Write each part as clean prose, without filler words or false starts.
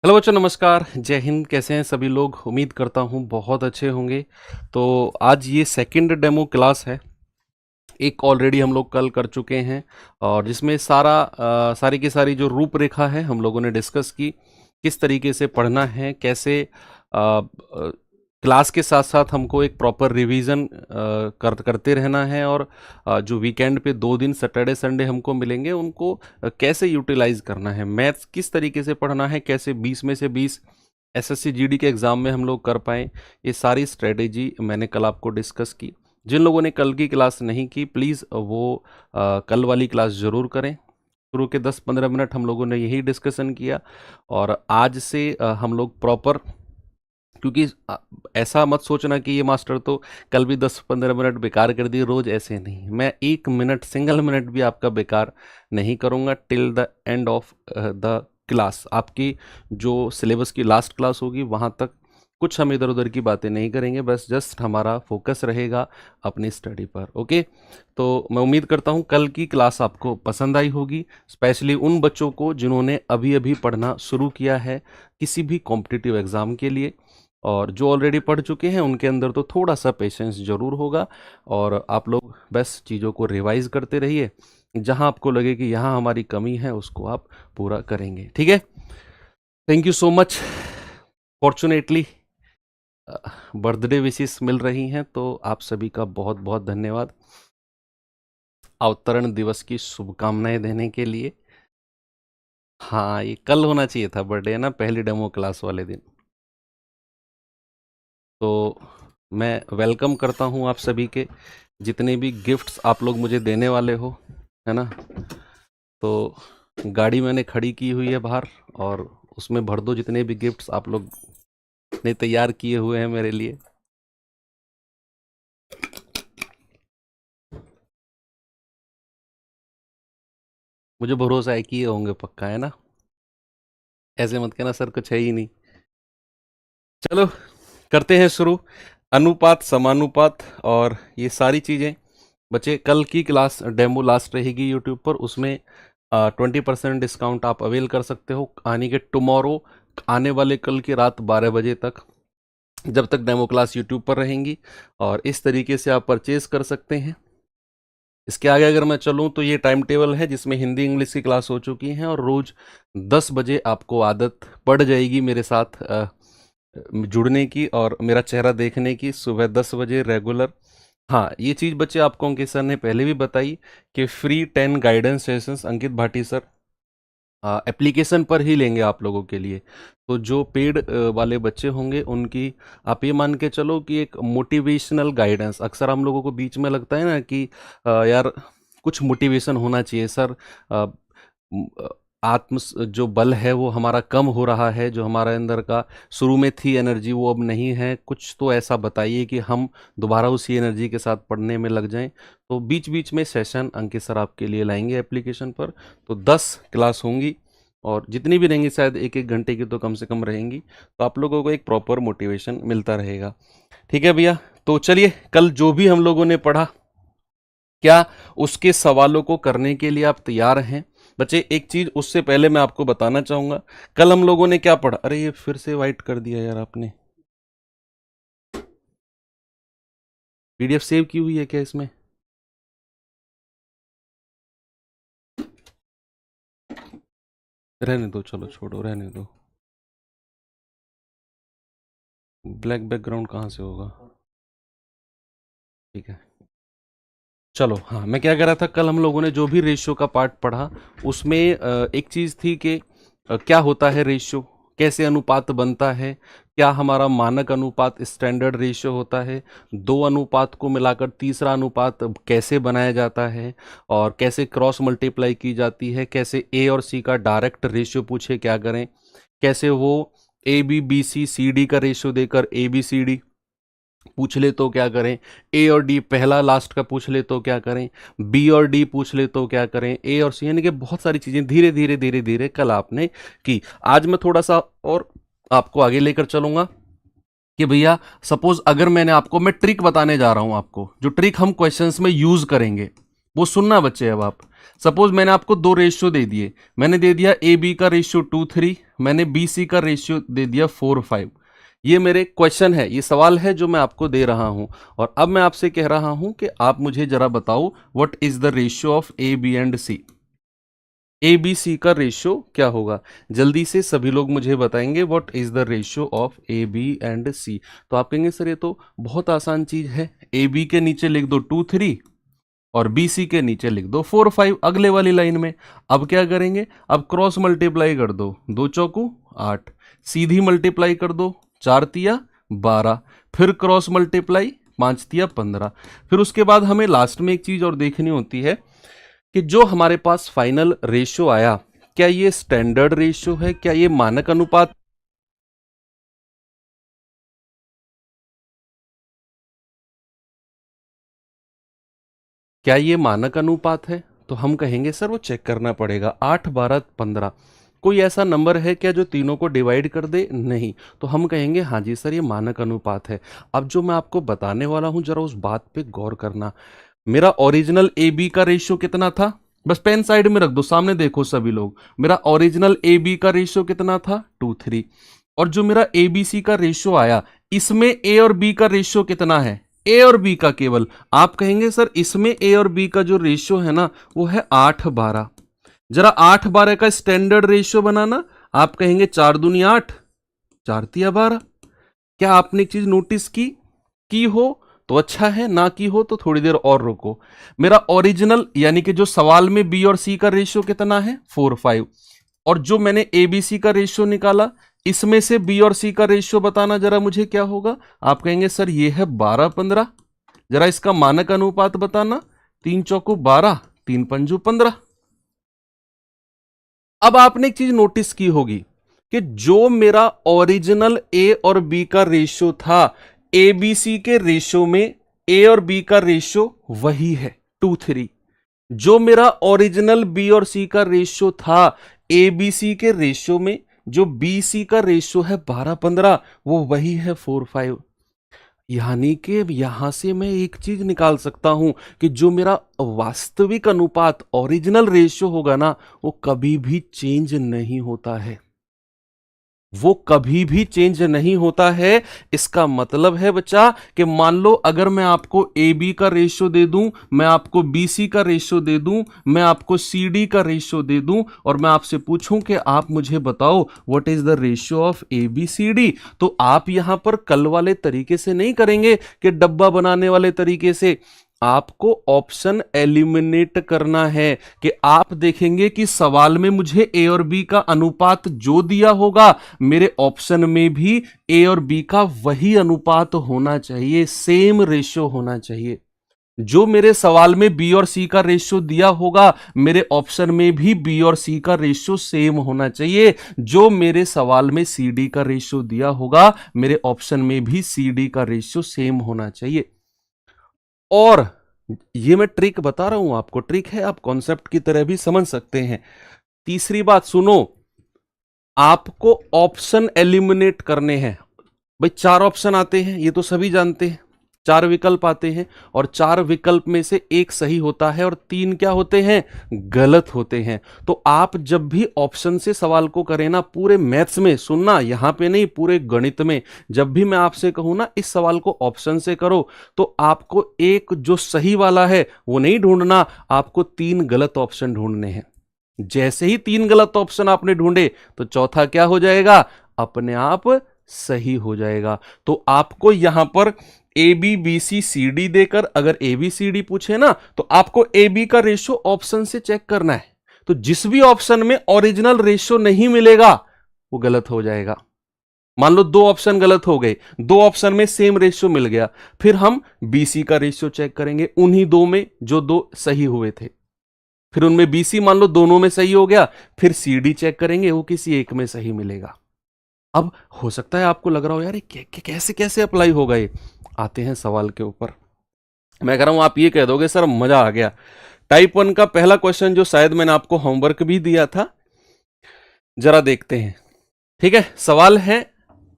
Hello बच्चों, नमस्कार, जय हिंद। कैसे हैं सभी लोग? उम्मीद करता हूँ बहुत अच्छे होंगे। तो आज ये सेकंड डेमो क्लास है। एक ऑलरेडी हम लोग कल कर चुके हैं और जिसमें सारी की सारी जो रूपरेखा है हम लोगों ने डिस्कस की। किस तरीके से पढ़ना है, कैसे क्लास के साथ साथ हमको एक प्रॉपर रिवीजन करते रहना है और जो वीकेंड पे 2 दिन सैटरडे संडे हमको मिलेंगे उनको कैसे यूटिलाइज करना है, मैथ्स किस तरीके से पढ़ना है, कैसे 20 में से 20 एसएससी जीडी के एग्ज़ाम में हम लोग कर पाएँ। ये सारी स्ट्रेटेजी मैंने कल आपको डिस्कस की। जिन लोगों ने कल की क्लास नहीं की, प्लीज़ वो कल वाली क्लास ज़रूर करें। शुरू के 10-15 मिनट हम लोगों ने यही डिस्कशन किया और आज से हम लोग प्रॉपर, क्योंकि ऐसा मत सोचना कि ये मास्टर तो कल भी 10-15 मिनट बेकार कर दिए। रोज़ ऐसे नहीं, मैं 1 मिनट, सिंगल मिनट भी आपका बेकार नहीं करूँगा till the end of the class. आपकी जो सिलेबस की लास्ट क्लास होगी वहाँ तक कुछ हम इधर उधर की बातें नहीं करेंगे, बस जस्ट हमारा फोकस रहेगा अपनी स्टडी पर। ओके, तो मैं उम्मीद करता हूँ कल की क्लास आपको पसंद आई होगी, स्पेशली उन बच्चों को जिन्होंने अभी अभी पढ़ना शुरू किया है किसी भी कॉम्पिटिटिव एग्ज़ाम के लिए, और जो ऑलरेडी पढ़ चुके हैं उनके अंदर तो थोड़ा सा पेशेंस ज़रूर होगा और आप लोग बस चीज़ों को रिवाइज करते रहिए। जहां आपको लगे कि यहाँ हमारी कमी है उसको आप पूरा करेंगे। ठीक है, thank you so much. Fortunately birthday wishes मिल रही हैं, तो आप सभी का बहुत बहुत धन्यवाद अवतरण दिवस की शुभकामनाएं देने के लिए। हाँ, ये कल होना चाहिए था बर्थडे, ना पहली डेमो क्लास वाले दिन। तो मैं वेलकम करता हूँ आप सभी के, जितने भी गिफ्ट्स आप लोग मुझे देने वाले हो, है ना। तो गाड़ी मैंने खड़ी की हुई है बाहर और उसमें भर दो जितने भी गिफ्ट्स आप लोग ने तैयार किए हुए हैं मेरे लिए। मुझे भरोसा है कि ये होंगे पक्का, है ना। ऐसे मत कहना सर कुछ है ही नहीं। चलो करते हैं शुरू। अनुपात, समानुपात और ये सारी चीज़ें। बच्चे, कल की क्लास डेमो लास्ट रहेगी यूट्यूब पर, उसमें 20% डिस्काउंट आप अवेल कर सकते हो आने के टुमारो, आने वाले कल की रात 12 बजे तक, जब तक डेमो क्लास यूट्यूब पर रहेंगी। और इस तरीके से आप परचेज कर सकते हैं। इसके आगे अगर मैं चलूँ तो ये टाइम टेबल है जिसमें हिंदी इंग्लिश की क्लास हो चुकी हैं और रोज़ 10 बजे आपको आदत पड़ जाएगी मेरे साथ जुड़ने की और मेरा चेहरा देखने की, सुबह 10 बजे रेगुलर। हाँ, ये चीज़ बच्चे आपको अंकित सर ने पहले भी बताई कि फ्री 10 गाइडेंस सेशंस अंकित भाटी सर एप्लीकेशन पर ही लेंगे आप लोगों के लिए। तो जो पेड वाले बच्चे होंगे उनकी आप ये मान के चलो कि एक मोटिवेशनल गाइडेंस। अक्सर हम लोगों को बीच में लगता है ना कि यार कुछ मोटिवेशन होना चाहिए सर, अ, म, अ, जो बल है वो हमारा कम हो रहा है, जो हमारे अंदर का शुरू में थी एनर्जी वो अब नहीं है, कुछ तो ऐसा बताइए कि हम दोबारा उसी एनर्जी के साथ पढ़ने में लग जाएं। तो बीच बीच में सेशन अंकित सर आपके लिए लाएंगे एप्लीकेशन पर। तो 10 क्लास होंगी और जितनी भी रहेंगी शायद 1-1 घंटे की तो कम से कम रहेंगी, तो आप लोगों को एक प्रॉपर मोटिवेशन मिलता रहेगा। ठीक है भैया, तो चलिए कल जो भी हम लोगों ने पढ़ा, क्या उसके सवालों को करने के लिए आप तैयार हैं? बच्चे, एक चीज उससे पहले मैं आपको बताना चाहूंगा, कल हम लोगों ने क्या पढ़ा। अरे ये फिर से वाइट कर दिया यार आपने। पीडीएफ सेव की हुई है क्या इसमें? रहने दो, चलो छोड़ो, रहने दो। ब्लैक बैकग्राउंड कहाँ से होगा? ठीक है, चलो। हाँ, मैं क्या कह रहा था, कल हम लोगों ने जो भी रेशियो का पार्ट पढ़ा उसमें एक चीज़ थी कि क्या होता है रेशियो, कैसे अनुपात बनता है, क्या हमारा मानक अनुपात स्टैंडर्ड रेशियो होता है, दो अनुपात को मिलाकर तीसरा अनुपात कैसे बनाया जाता है, और कैसे क्रॉस मल्टीप्लाई की जाती है, कैसे ए और सी का डायरेक्ट रेशियो पूछे क्या करें, कैसे वो A B B C C D का रेशियो देकर ABCD पूछ ले तो क्या करें, ए और डी पहला लास्ट का पूछ ले तो क्या करें, बी और डी पूछ ले तो क्या करें, ए और सी, यानी कि बहुत सारी चीज़ें धीरे धीरे धीरे धीरे कल आपने की। आज मैं थोड़ा सा और आपको आगे लेकर चलूंगा कि भैया सपोज अगर मैं ट्रिक बताने जा रहा हूं आपको, जो ट्रिक हम क्वेश्चंस में यूज करेंगे वो सुनना बच्चे। अब आप सपोज मैंने आपको 2 रेशियो दे दिए, मैंने दे दिया ए बी का रेशियो 2:3, मैंने बी सी का रेशियो दे दिया 4:5। ये मेरे क्वेश्चन है, ये सवाल है जो मैं आपको दे रहा हूं। और अब मैं आपसे कह रहा हूं कि आप मुझे जरा बताओ what is the ratio of A B and C. A B C का रेशियो क्या होगा? जल्दी से सभी लोग मुझे बताएंगे what is the ratio of A B and C. तो आप कहेंगे सर ये तो बहुत आसान चीज है, ए बी के नीचे लिख दो 2 3 और बी सी के नीचे लिख दो 4 5 अगले वाली लाइन में। अब क्या करेंगे? अब क्रॉस मल्टीप्लाई कर दो, 2 चौकू 8, सीधी मल्टीप्लाई कर दो, 4 तिया 12, फिर क्रॉस मल्टीप्लाई 5 तिया 15। फिर उसके बाद हमें लास्ट में एक चीज और देखनी होती है कि जो हमारे पास फाइनल रेशियो आया, क्या ये स्टैंडर्ड रेशियो है, क्या ये मानक अनुपात, क्या ये मानक अनुपात है? तो हम कहेंगे सर वो चेक करना पड़ेगा। 8 12 15 कोई ऐसा नंबर है क्या जो तीनों को डिवाइड कर दे? नहीं। तो हम कहेंगे हाँ जी सर ये मानक अनुपात है। अब जो मैं आपको बताने वाला हूं जरा उस बात पे गौर करना। मेरा ओरिजिनल ए बी का रेशियो कितना था? बस पेन साइड में रख दो, सामने देखो सभी लोग। मेरा ओरिजिनल ए बी का रेशियो कितना था? 2 3। और जो मेरा ए बी सी का रेशियो आया, इसमें ए और बी का रेशियो कितना है? ए और बी का केवल। आप कहेंगे सर इसमें ए और बी का जो रेशियो है ना वो है 8 12। जरा 8 12 का स्टैंडर्ड रेशियो बनाना। आप कहेंगे 4 दूनी 8, 4 तिया 12। क्या आपने एक चीज नोटिस की हो तो अच्छा है, ना की हो तो थोड़ी देर और रुको। मेरा ओरिजिनल यानी कि जो सवाल में बी और सी का रेशियो कितना है? 4 5। और जो मैंने ए बी सी का रेशियो निकाला, इसमें से बी और सी का रेशियो बताना जरा मुझे क्या होगा? आप कहेंगे सर ये है 12 15। जरा इसका मानक अनुपात बताना। 3 चौकू 12, 3 पंजू 15। अब आपने एक चीज नोटिस की होगी कि जो मेरा ओरिजिनल ए और बी का रेशियो था, ए बी सी के रेशियो में ए और बी का रेशियो वही है 2 3। जो मेरा ओरिजिनल बी और सी का रेशियो था, ए बी सी के रेशियो में जो बी सी का रेशियो है 12 15, वो वही है 4 5। यानी कि यहां से मैं एक चीज निकाल सकता हूं कि जो मेरा वास्तविक अनुपात ओरिजिनल रेशियो होगा ना वो कभी भी चेंज नहीं होता है, वो कभी भी चेंज नहीं होता है। इसका मतलब है बच्चा कि मान लो अगर मैं आपको ए बी का रेशियो दे दूं, मैं आपको बी सी का रेशियो दे दूं, मैं आपको सी डी का रेशियो दे दूं और मैं आपसे पूछूं कि आप मुझे बताओ what is the ratio of A B C D, तो आप यहां पर कल वाले तरीके से नहीं करेंगे कि डब्बा बनाने वाले तरीके से। आपको ऑप्शन एलिमिनेट करना है कि आप देखेंगे कि सवाल में मुझे ए और बी का अनुपात जो दिया होगा मेरे ऑप्शन में भी ए और बी का वही अनुपात होना चाहिए, सेम रेशियो होना चाहिए। जो मेरे सवाल में बी और सी का रेशियो दिया होगा मेरे ऑप्शन में भी बी और सी का रेशियो सेम होना चाहिए। जो मेरे सवाल में सी डी का रेशियो दिया होगा मेरे ऑप्शन में भी सी डी का रेशियो सेम होना चाहिए। और ये मैं ट्रिक बता रहा हूं आपको, ट्रिक है, आप कॉन्सेप्ट की तरह भी समझ सकते हैं। तीसरी बात सुनो, आपको ऑप्शन एलिमिनेट करने हैं। भाई 4 ऑप्शन आते हैं, ये तो सभी जानते हैं। 4 विकल्प आते हैं और 4 विकल्प में से एक सही होता है और 3 क्या होते हैं? गलत होते हैं। तो आप जब भी ऑप्शन से सवाल को करें ना, पूरे मैथ्स में सुनना, यहां पे नहीं पूरे गणित में, जब भी मैं आपसे कहूं ना इस सवाल को ऑप्शन से करो तो आपको एक जो सही वाला है वो नहीं ढूंढना, आपको 3 गलत ऑप्शन ढूंढने हैं। जैसे ही 3 गलत ऑप्शन आपने ढूंढे तो चौथा क्या हो जाएगा? अपने आप सही हो जाएगा। तो आपको यहां पर A B B C C D देकर अगर ए बी सी डी पूछे ना तो आपको ए बी का रेशियो ऑप्शन से चेक करना है। तो जिस भी ऑप्शन में ओरिजिनल रेशियो नहीं मिलेगा वो गलत हो जाएगा। मान लो 2 ऑप्शन गलत हो गए, 2 ऑप्शन में सेम रेशियो मिल गया, फिर हम बी सी का रेशियो चेक करेंगे उन्हीं 2 में जो 2 सही हुए थे। फिर उनमें बी सी मान लो दोनों में सही हो गया, फिर सी डी चेक करेंगे, वो किसी एक में सही मिलेगा। अब हो सकता है आपको लग रहा हो यार ये कैसे कैसे अप्लाई होगा ये। आते हैं सवाल के ऊपर। मैं कह रहा हूं आप ये कह दोगे सर मजा आ गया। टाइप 1 का पहला क्वेश्चन जो शायद मैंने आपको होमवर्क भी दिया था, जरा देखते हैं। ठीक है, सवाल है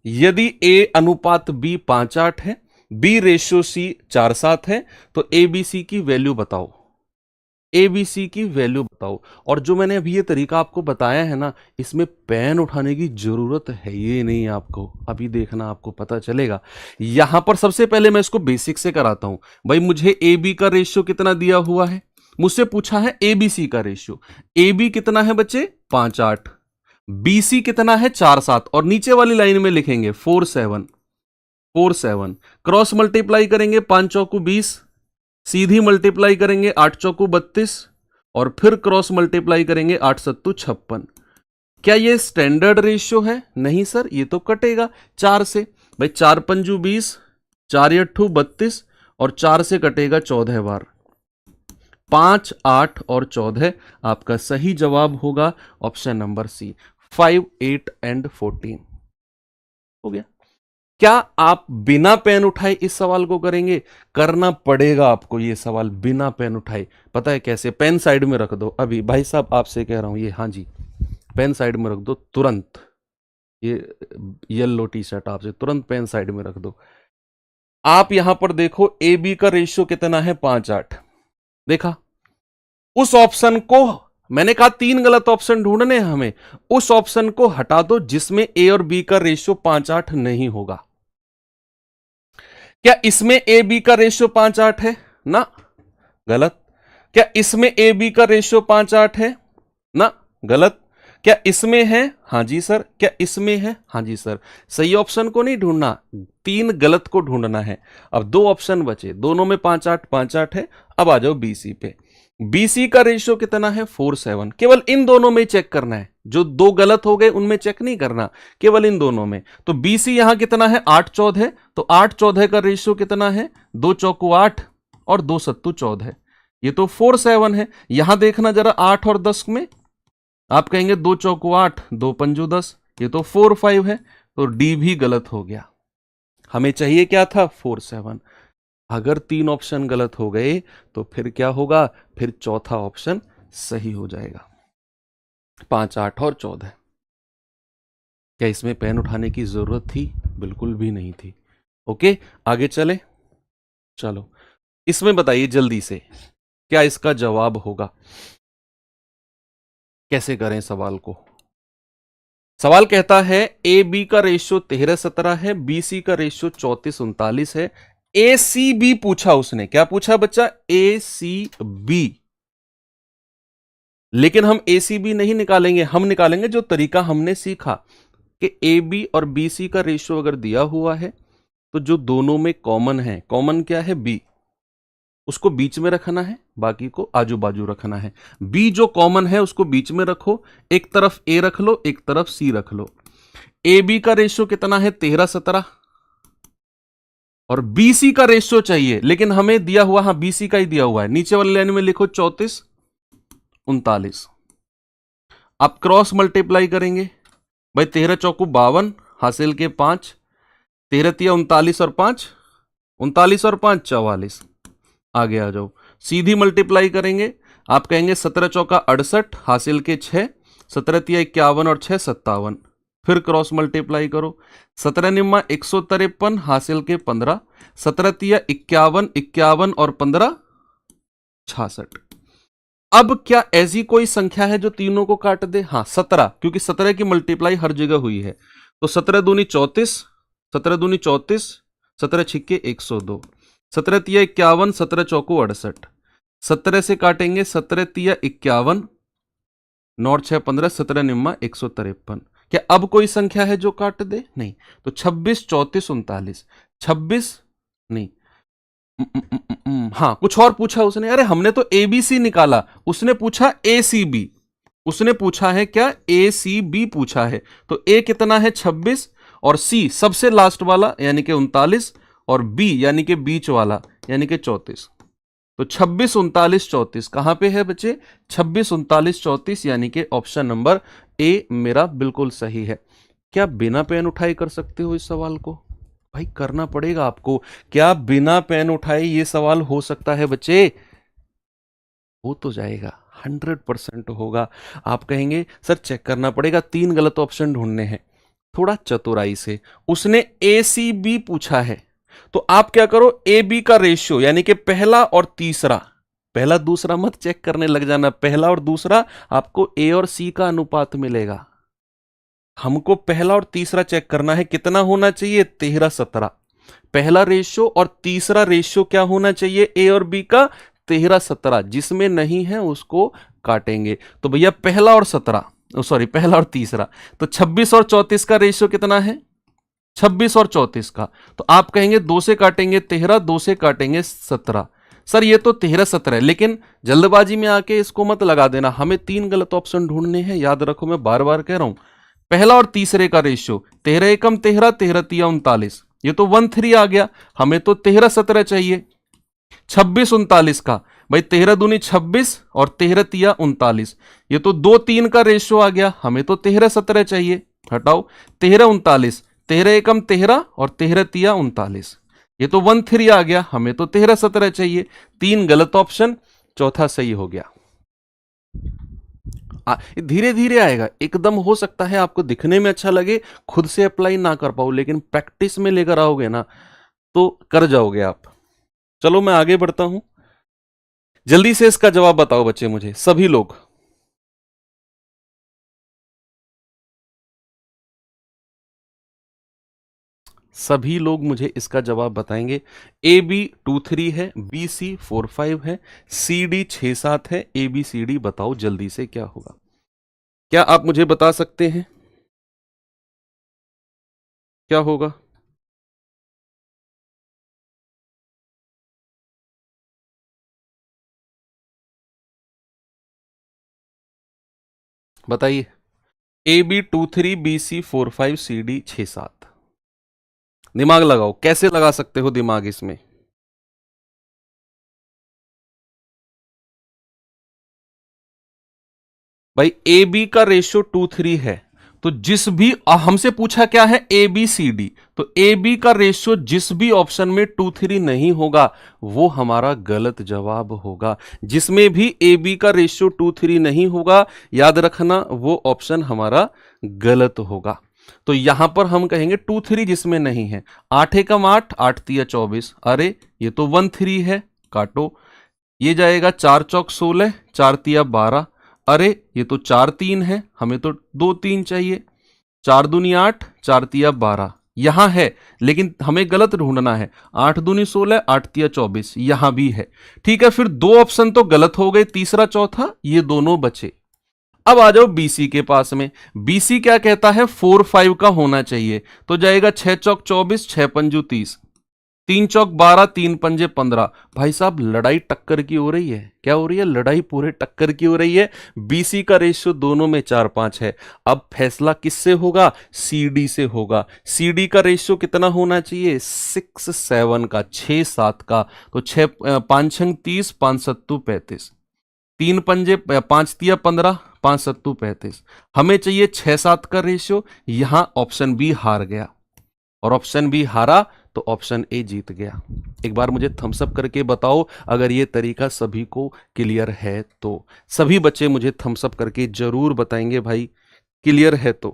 यदि ए अनुपात बी 5 8 है, बी रेशियो सी 4 7 है तो ए बी सी की वैल्यू बताओ। ए बी सी की वैल्यू बताओ। और जो मैंने अभी ये तरीका आपको बताया है ना, इसमें पेन उठाने की जरूरत है ये नहीं आपको, अभी देखना आपको पता चलेगा। यहां पर सबसे पहले मैं इसको बेसिक से कराता हूं। भाई मुझे ए बी का रेशियो कितना दिया हुआ है, मुझसे पूछा है ए बी सी का रेशियो। ए बी कितना है बच्चे 5 8, बी सी कितना है 4 7, और नीचे वाली लाइन में लिखेंगे 4 7 4 7, क्रॉस मल्टीप्लाई करेंगे 5 चौकू 20, सीधी मल्टीप्लाई करेंगे 8 चौकू 32, और फिर क्रॉस मल्टीप्लाई करेंगे 8 सत्तू 56। क्या ये स्टैंडर्ड रेशियो है? नहीं सर, ये तो कटेगा 4 से। भाई 4 पंजू 20, 4 अट्ठू 32, और 4 से कटेगा 14 बार। 5 8 और 14 आपका सही जवाब होगा ऑप्शन नंबर सी, 5 8 एंड 14 हो गया। क्या आप बिना पेन उठाए इस सवाल को करेंगे? करना पड़ेगा आपको ये सवाल बिना पेन उठाए। पता है कैसे? पेन साइड में रख दो अभी, भाई साहब आपसे कह रहा हूं ये, हाँ जी पेन साइड में रख दो तुरंत। ये येलो टी शर्ट आपसे तुरंत पेन साइड में रख दो। आप यहां पर देखो ए बी का रेशियो कितना है 5 8, देखा? उस ऑप्शन को, मैंने कहा 3 गलत ऑप्शन ढूंढने हैं हमें, उस ऑप्शन को हटा दो जिसमें ए और बी का रेशियो 5 8 नहीं होगा। क्या इसमें ए बी का रेशियो 5 8 है? ना, गलत। क्या इसमें ए बी का रेशियो 5 8 है? ना, गलत। क्या इसमें है? हां जी सर। क्या इसमें है? हां जी सर। सही ऑप्शन को नहीं ढूंढना, 3 गलत को ढूंढना है। अब 2 ऑप्शन बचे, दोनों में 5 8 है। अब आ जाओ बीसी पे। बीसी का रेशियो कितना है 4 7, केवल इन दोनों में चेक करना है, जो 2 गलत हो गए उनमें चेक नहीं करना, केवल इन दोनों में। तो बीसी यहां कितना है 8 14, तो 8 14 का रेशियो कितना है 2 चौकू 8 और 2 सत्तू 14, ये तो 4 7 है। यहां देखना जरा 8 और 10 में, आप कहेंगे 2 चौकू 8 2 पंजू 10, ये तो 4 5 है, तो डी भी गलत हो गया। हमें चाहिए क्या था 4 7। अगर 3 ऑप्शन गलत हो गए तो फिर क्या होगा? फिर चौथा ऑप्शन सही हो जाएगा, 5 8 और 14। क्या इसमें पेन उठाने की जरूरत थी? बिल्कुल भी नहीं थी। ओके आगे चले, चलो इसमें बताइए जल्दी से क्या इसका जवाब होगा। कैसे करें सवाल को? सवाल कहता है ए बी का रेशियो 13 17 है, बी सी का रेशियो 34 39 है, ए सी बी पूछा उसने। क्या पूछा बच्चा? ए सी बी। लेकिन हम ए सी बी नहीं निकालेंगे, हम निकालेंगे जो तरीका हमने सीखा कि ए बी और बी सी का रेशियो अगर दिया हुआ है तो जो दोनों में कॉमन है, कॉमन क्या है? बी, उसको बीच में रखना है, बाकी को आजू बाजू रखना है। बी जो कॉमन है उसको बीच में रखो, एक तरफ ए रख लो, एक तरफ सी रख लो। ए बी का रेशियो कितना है 13 17, और बीसी का रेशियो चाहिए, लेकिन हमें दिया हुआ, हाँ बीसी का ही दिया हुआ है, नीचे वाली लाइन में लिखो 34 39। आप क्रॉस मल्टीप्लाई करेंगे, भाई 13 चौकू 52, हासिल के 5, 13 तिया 39 और 5 39 और 5 44। आगे आ जाओ, सीधी मल्टीप्लाई करेंगे, आप कहेंगे 17 चौका 68, हासिल के 6, 17 तिया 51 और 6 57। फिर क्रॉस मल्टीप्लाई करो, 17 निम्मा 153, हासिल के 15, 17 तिया 51 51 और 15 66। अब क्या ऐसी कोई संख्या है जो तीनों को काट दे? हाँ 17, क्योंकि 17 की मल्टीप्लाई हर जगह हुई है। तो 17 दूनी 34, 17 दूनी 34, 17 छिक्के 102, 17 तिया 51, 17 चौको 68, 17 से काटेंगे 17 तिया 51, 9 6 15, 17 निम्मा 153। क्या अब कोई संख्या है जो काट दे? नहीं। तो 26 34 39, 26 नहीं, हाँ कुछ और पूछा उसने। अरे हमने तो ए बी सी निकाला, उसने पूछा ए सी बी, उसने पूछा है क्या? ए सी बी पूछा है। तो ए कितना है 26, और सी सबसे लास्ट वाला यानी कि 39, और बी यानी कि बीच वाला यानी कि 34। तो 26 39 34 कहां पे है बच्चे? 26 39 34 यानी कि ऑप्शन नंबर ए मेरा बिल्कुल सही है। क्या बिना पेन उठाए कर सकते हो इस सवाल को? भाई करना पड़ेगा आपको। क्या बिना पेन उठाए ये सवाल हो सकता है बच्चे? हो तो जाएगा, 100% होगा। आप कहेंगे सर चेक करना पड़ेगा, 3 गलत ऑप्शन ढूंढने हैं। थोड़ा चतुराई से, उसने ए सी बी पूछा है, तो आप क्या करो, ए बी का रेशियो यानी कि पहला और तीसरा पहला दूसरा मत चेक करने लग जाना, पहला और दूसरा आपको ए और सी का अनुपात मिलेगा। हमको पहला और तीसरा चेक करना है, कितना होना चाहिए 13-17। पहला रेशियो और तीसरा रेशियो क्या होना चाहिए ए और बी का 13-17, जिसमें नहीं है उसको काटेंगे। तो भैया पहला और 17, सॉरी पहला और तीसरा, तो 26 और 34 का रेशियो कितना है 26 और 34 का, तो आप कहेंगे 2 से काटेंगे 13, 2 से काटेंगे 17। सर ये तो 13-17 है, लेकिन जल्दबाजी में आके इसको मत लगा देना, हमें 3 गलत ऑप्शन ढूंढने हैं, याद रखो मैं बार बार कह रहा हूं। पहला और तीसरे का रेशियो 13 एकम 13, 13 तिया 39, ये तो 1-3 आ गया, हमें तो 13-17 चाहिए। 26-39 का, भाई 13 दूनी 26 और 13 तिया 39, ये तो 2-3 का रेशियो आ गया, हमें तो 13-17 चाहिए। हटाओ 13-39, 13 एकम 13 और 13 तिया 39, ये तो 1-3 आ गया, हमें तो 13-17 चाहिए। 3 गलत ऑप्शन, चौथा सही हो गया। धीरे धीरे आएगा, एकदम हो सकता है आपको दिखने में अच्छा लगे, खुद से अप्लाई ना कर पाओ, लेकिन प्रैक्टिस में लेकर आओगे ना तो कर जाओगे आप। चलो मैं आगे बढ़ता हूं, जल्दी से इसका जवाब बताओ बच्चे मुझे, सभी लोग। सभी लोग मुझे इसका जवाब बताएंगे। ए बी 2-3 है, बी सी 4-5 है, सी डी 6-7 है, ए बी सी डी बताओ जल्दी से क्या होगा। क्या आप मुझे बता सकते हैं क्या होगा? बताइए। A B 2-3, B C 4-5, C D 6-7। दिमाग लगाओ, कैसे लगा सकते हो दिमाग इसमें? भाई ए बी का रेशियो 2-3 है, तो जिस भी हमसे पूछा क्या है ए बी सी डी, तो ए बी का रेशियो जिस भी ऑप्शन में 2-3 नहीं होगा वो हमारा गलत जवाब होगा। जिसमें भी ए बी का रेशियो 2-3 नहीं होगा, याद रखना वो ऑप्शन हमारा गलत होगा। तो यहां पर हम कहेंगे 2-3 जिसमें नहीं है। 8 एकम 8, 8 तिया 24, अरे ये तो 1-3 है, काटो। ये जाएगा 4 चौक 16, 4 तिया 12, अरे ये तो 4-3 है, हमें तो 2-3 चाहिए। 4 दूनी 8, 4 तिया 12, यहां है लेकिन हमें गलत ढूंढना है। 8 दूनी 16, 8 तिया 24, यहां भी है। ठीक है, फिर 2 ऑप्शन तो गलत हो गए, तीसरा चौथा ये दोनों बचे। अब आ जाओ बीसी के पास में। बीसी क्या कहता है 4-5 का होना चाहिए, तो जाएगा 6 चौक 24, 6 पंजू 30, 3 चौक 12, 3 पंजे 15। भाई साहब लड़ाई टक्कर की हो रही है, क्या हो रही है? लड़ाई पूरे टक्कर की हो रही है। बीसी का रेशियो दोनों में 4-5 है। अब फैसला किससे होगा? सीडी से होगा। सीडी का रेशियो कितना होना चाहिए? 6-7 का, 6-7 का। तो 6 5 छंग 30, 5 सत्तू 35, 3 पंजे 5 तिया 15, 5 सत्तू 35। हमें चाहिए 6-7 का रेशियो। यहां ऑप्शन बी हार गया, और ऑप्शन बी हारा तो ऑप्शन ए जीत गया। एक बार मुझे थम्स अप करके बताओ अगर ये तरीका सभी को क्लियर है तो। सभी बच्चे मुझे थम्स अप करके जरूर बताएंगे भाई क्लियर है तो।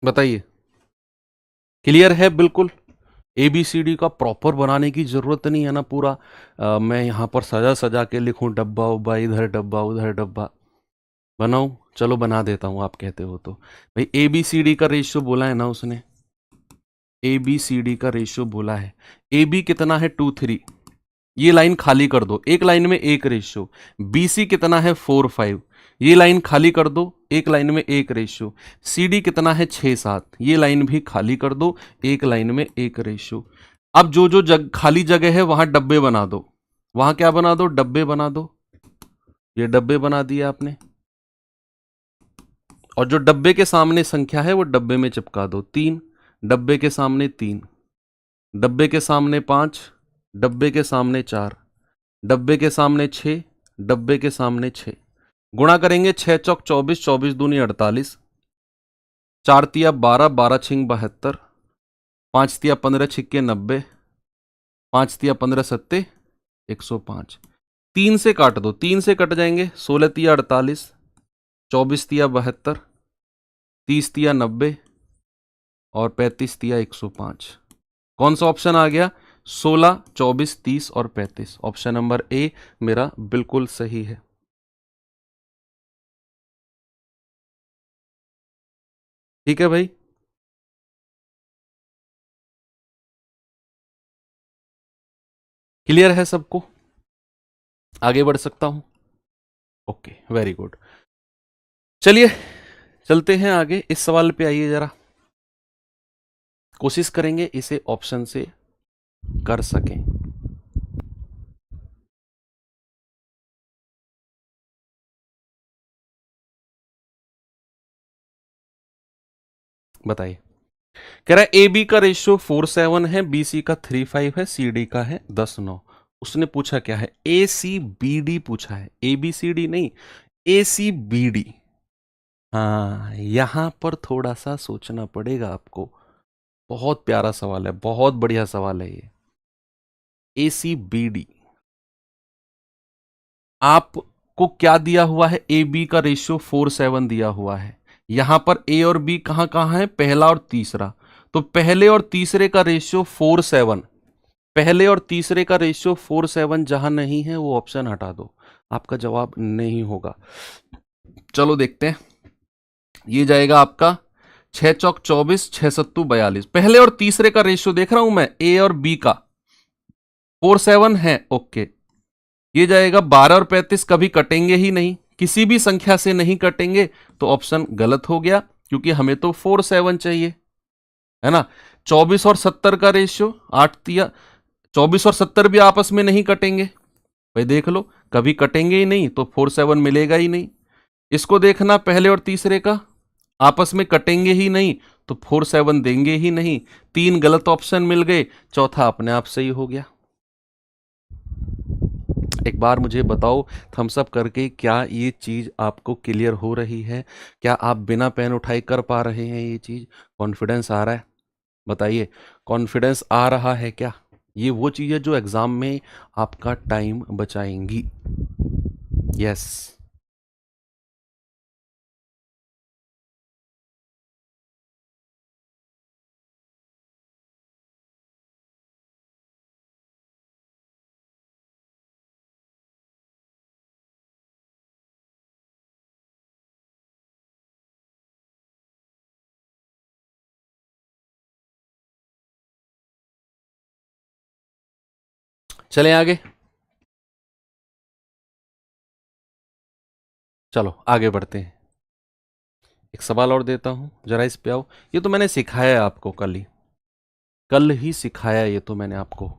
बताइए क्लियर है बिल्कुल। ABCD का प्रॉपर बनाने की जरूरत नहीं है ना पूरा। मैं यहां पर सजा सजा के लिखूं डब्बा उब्बा, इधर डब्बा उधर डब्बा, बनाऊं? चलो बना देता हूं आप कहते हो तो। भाई ABCD का रेशियो बोला है ना उसने, ABCD का रेशियो बोला है। AB कितना है 2-3, ये लाइन खाली कर दो, एक लाइन में एक रेशियो। BC कितना है 4-5, ये लाइन खाली कर दो, एक लाइन में एक रेशियो। CD कितना है 6-7, ये लाइन भी खाली कर दो, एक लाइन में एक रेशियो। अब जो जो खाली जगह है वहां डब्बे बना दो, वहां क्या बना दो? डब्बे बना दो। ये डब्बे बना दिए आपने, और जो डब्बे के सामने संख्या है वो डब्बे में चिपका दो। 3 डब्बे के सामने 3, डब्बे के सामने 5, डब्बे के सामने 4, डब्बे के सामने 6, डब्बे के सामने 6। गुणा करेंगे 6 चौक 24, 24 दूनी 48, 4 तिया 12, 12 छिंग 72, 5 तिया 15 छिक्के 90, 5 तिया 15 सत्ते 105। 3 से काट दो, 3 से कट जाएंगे। 16 तिया 48, 24 तिया 72, 30 तिया 90 और 35 तिया 105। कौन सा ऑप्शन आ गया? 16, 24, 30 और 35। ऑप्शन नंबर ए मेरा बिल्कुल सही है। ठीक है भाई, क्लियर है सबको? आगे बढ़ सकता हूं? Okay, very good. चलिए चलते हैं आगे। इस सवाल पे आइए जरा, कोशिश करेंगे इसे ऑप्शन से कर सकें। बताइए। कह रहा है ए बी का रेशियो 4:7 है, बी सी का 3:5 है, सी डी का है 10:9। उसने पूछा क्या है? ए सी बी डी पूछा है, ए बी सी डी नहीं, ए सी बी डी। हाँ, यहां पर थोड़ा सा सोचना पड़ेगा आपको। बहुत प्यारा सवाल है, बहुत बढ़िया सवाल है ये। ए सी बी डी, आपको क्या दिया हुआ है? ए बी का रेशियो 4:7 दिया हुआ है। यहां पर ए और बी कहां कहां है? पहला और तीसरा। तो पहले और तीसरे का रेशियो 4:7, पहले और तीसरे का रेशियो 4:7 जहां नहीं है वो ऑप्शन हटा दो, आपका जवाब नहीं होगा। चलो देखते हैं, ये जाएगा आपका 6 चौक 24, 6 सत्तू 42। पहले और तीसरे का रेशियो देख रहा हूं मैं, ए और बी का 4:7 है, ओके। ये जाएगा 12 और 35 कभी कटेंगे ही नहीं, किसी भी संख्या से नहीं कटेंगे, तो ऑप्शन गलत हो गया, क्योंकि हमें तो 4:7 चाहिए, है ना। 24 और 70 का रेशियो 8 तिया, 24 और 70 भी आपस में नहीं कटेंगे, भाई देख लो, कभी कटेंगे ही नहीं, तो 4:7 मिलेगा ही नहीं। इसको देखना, पहले और तीसरे का आपस में कटेंगे ही नहीं, तो 4:7 देंगे ही नहीं। 3 गलत ऑप्शन मिल गए, चौथा अपने आप सही हो गया। एक बार मुझे बताओ थम्स अप करके, क्या ये चीज आपको क्लियर हो रही है? क्या आप बिना पेन उठाए कर पा रहे हैं ये चीज? कॉन्फिडेंस आ रहा है? बताइए, कॉन्फिडेंस आ रहा है क्या? ये वो चीज है जो एग्जाम में आपका टाइम बचाएंगी। यस। चलें आगे, चलो आगे बढ़ते हैं। एक सवाल और देता हूं, जरा इस पे आओ। ये तो मैंने सिखाया है आपको, कल ही सिखाया ये तो मैंने आपको।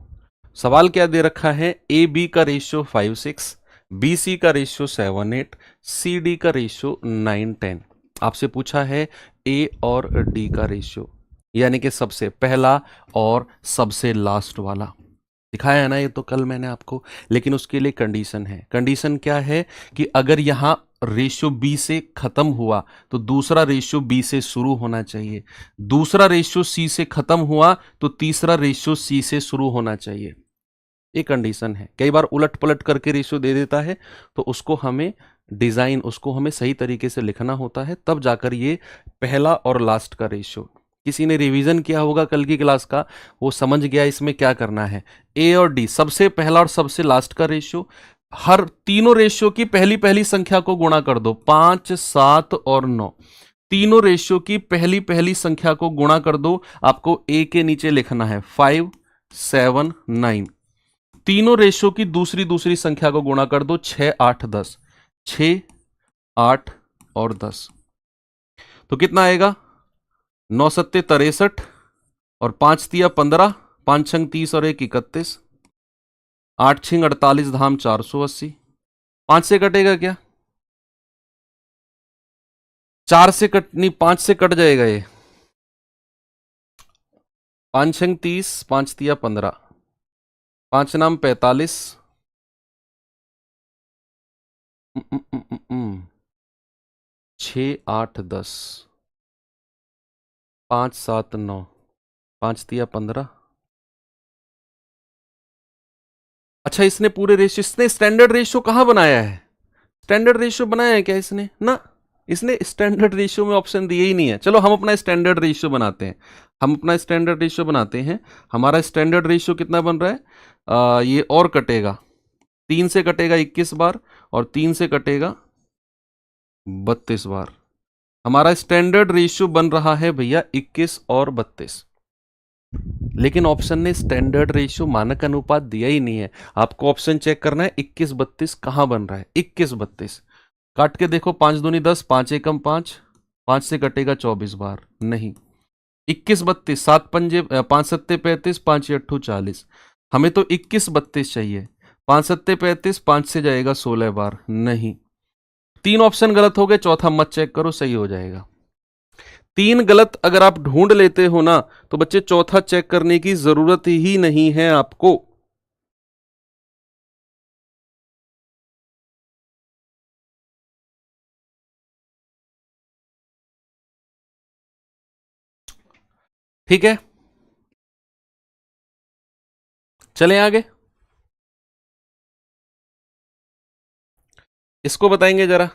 सवाल क्या दे रखा है? ए बी का रेशियो 5:6, बी सी का रेशियो 7:8, सी डी का रेशियो 9:10। आपसे पूछा है ए और डी का रेशियो, यानी कि सबसे पहला और सबसे लास्ट वाला। दिखाया है ना ये तो कल मैंने आपको, लेकिन उसके लिए कंडीशन है। कंडीशन क्या है? कि अगर यहां रेशियो बी से खत्म हुआ तो दूसरा रेशियो बी से शुरू होना चाहिए, दूसरा रेशियो सी से खत्म हुआ तो तीसरा रेशियो सी से शुरू होना चाहिए। ये कंडीशन है। कई बार उलट पलट करके रेशियो दे देता है, तो उसको हमें डिजाइन, उसको हमें सही तरीके से लिखना होता है, तब जाकर ये पहला और लास्ट का रेशियो। किसी ने रिवीजन किया होगा कल की क्लास का, वो समझ गया इसमें क्या करना है। ए और डी, सबसे पहला और सबसे लास्ट का रेशियो, हर तीनों रेशियो की पहली पहली संख्या को गुणा कर दो, 5, 7 और 9। तीनों रेशियो की पहली पहली संख्या को गुणा कर दो, आपको ए के नीचे लिखना है 5, 7, 9। तीनों रेशियो की दूसरी दूसरी संख्या को गुणा कर दो, 6, 8, 10। 6, 8 और 10, तो कितना आएगा? 9 सत्ते 63 और 5 तिया 15, 5 छंग 30 और 1 31, 8 छिंग 48 धाम 480। 5 से कटेगा क्या? 4 से कट नहीं, 5 से कट जाएगा ये। 5 छंग 30, 5 तिया 15, 5 नाम 45, 6, 8, 10, 5, 7, 9, 5 तिया 15। अच्छा, इसने पूरे रेशियो, इसने स्टैंडर्ड रेशियो कहां बनाया है? स्टैंडर्ड रेशियो बनाया है क्या इसने? ना, इसने स्टैंडर्ड रेशियो में ऑप्शन दिए ही नहीं है। चलो हम अपना स्टैंडर्ड रेशियो बनाते हैं, हम अपना स्टैंडर्ड रेशियो बनाते हैं। हमारा स्टैंडर्ड रेशियो कितना बन रहा है? ये और कटेगा, 3 से कटेगा 21 बार और 3 से कटेगा 32 बार। हमारा स्टैंडर्ड रेशियो बन रहा है भैया 21 और 32। लेकिन ऑप्शन ने स्टैंडर्ड रेशियो मानक अनुपात दिया ही नहीं है। आपको ऑप्शन चेक करना है 21-32 कहां बन रहा है। 21-32 काट के देखो, 5 दूनी 10, 5 एकम 5, 5 से कटेगा 24 बार, नहीं। 21-32, 7 पंजे 5 सत्ते 35, 5 अट्ठू 40। हमें तो 21-32 चाहिए। 5 सत्ते 35, 5 से जाएगा 16 बार, नहीं। 3 ऑप्शन गलत हो गए, चौथा मत चेक करो, सही हो जाएगा। 3 गलत अगर आप ढूंढ लेते हो ना, तो बच्चे चौथा चेक करने की जरूरत ही नहीं है आपको। ठीक है, चलें आगे। इसको बताएंगे जरा।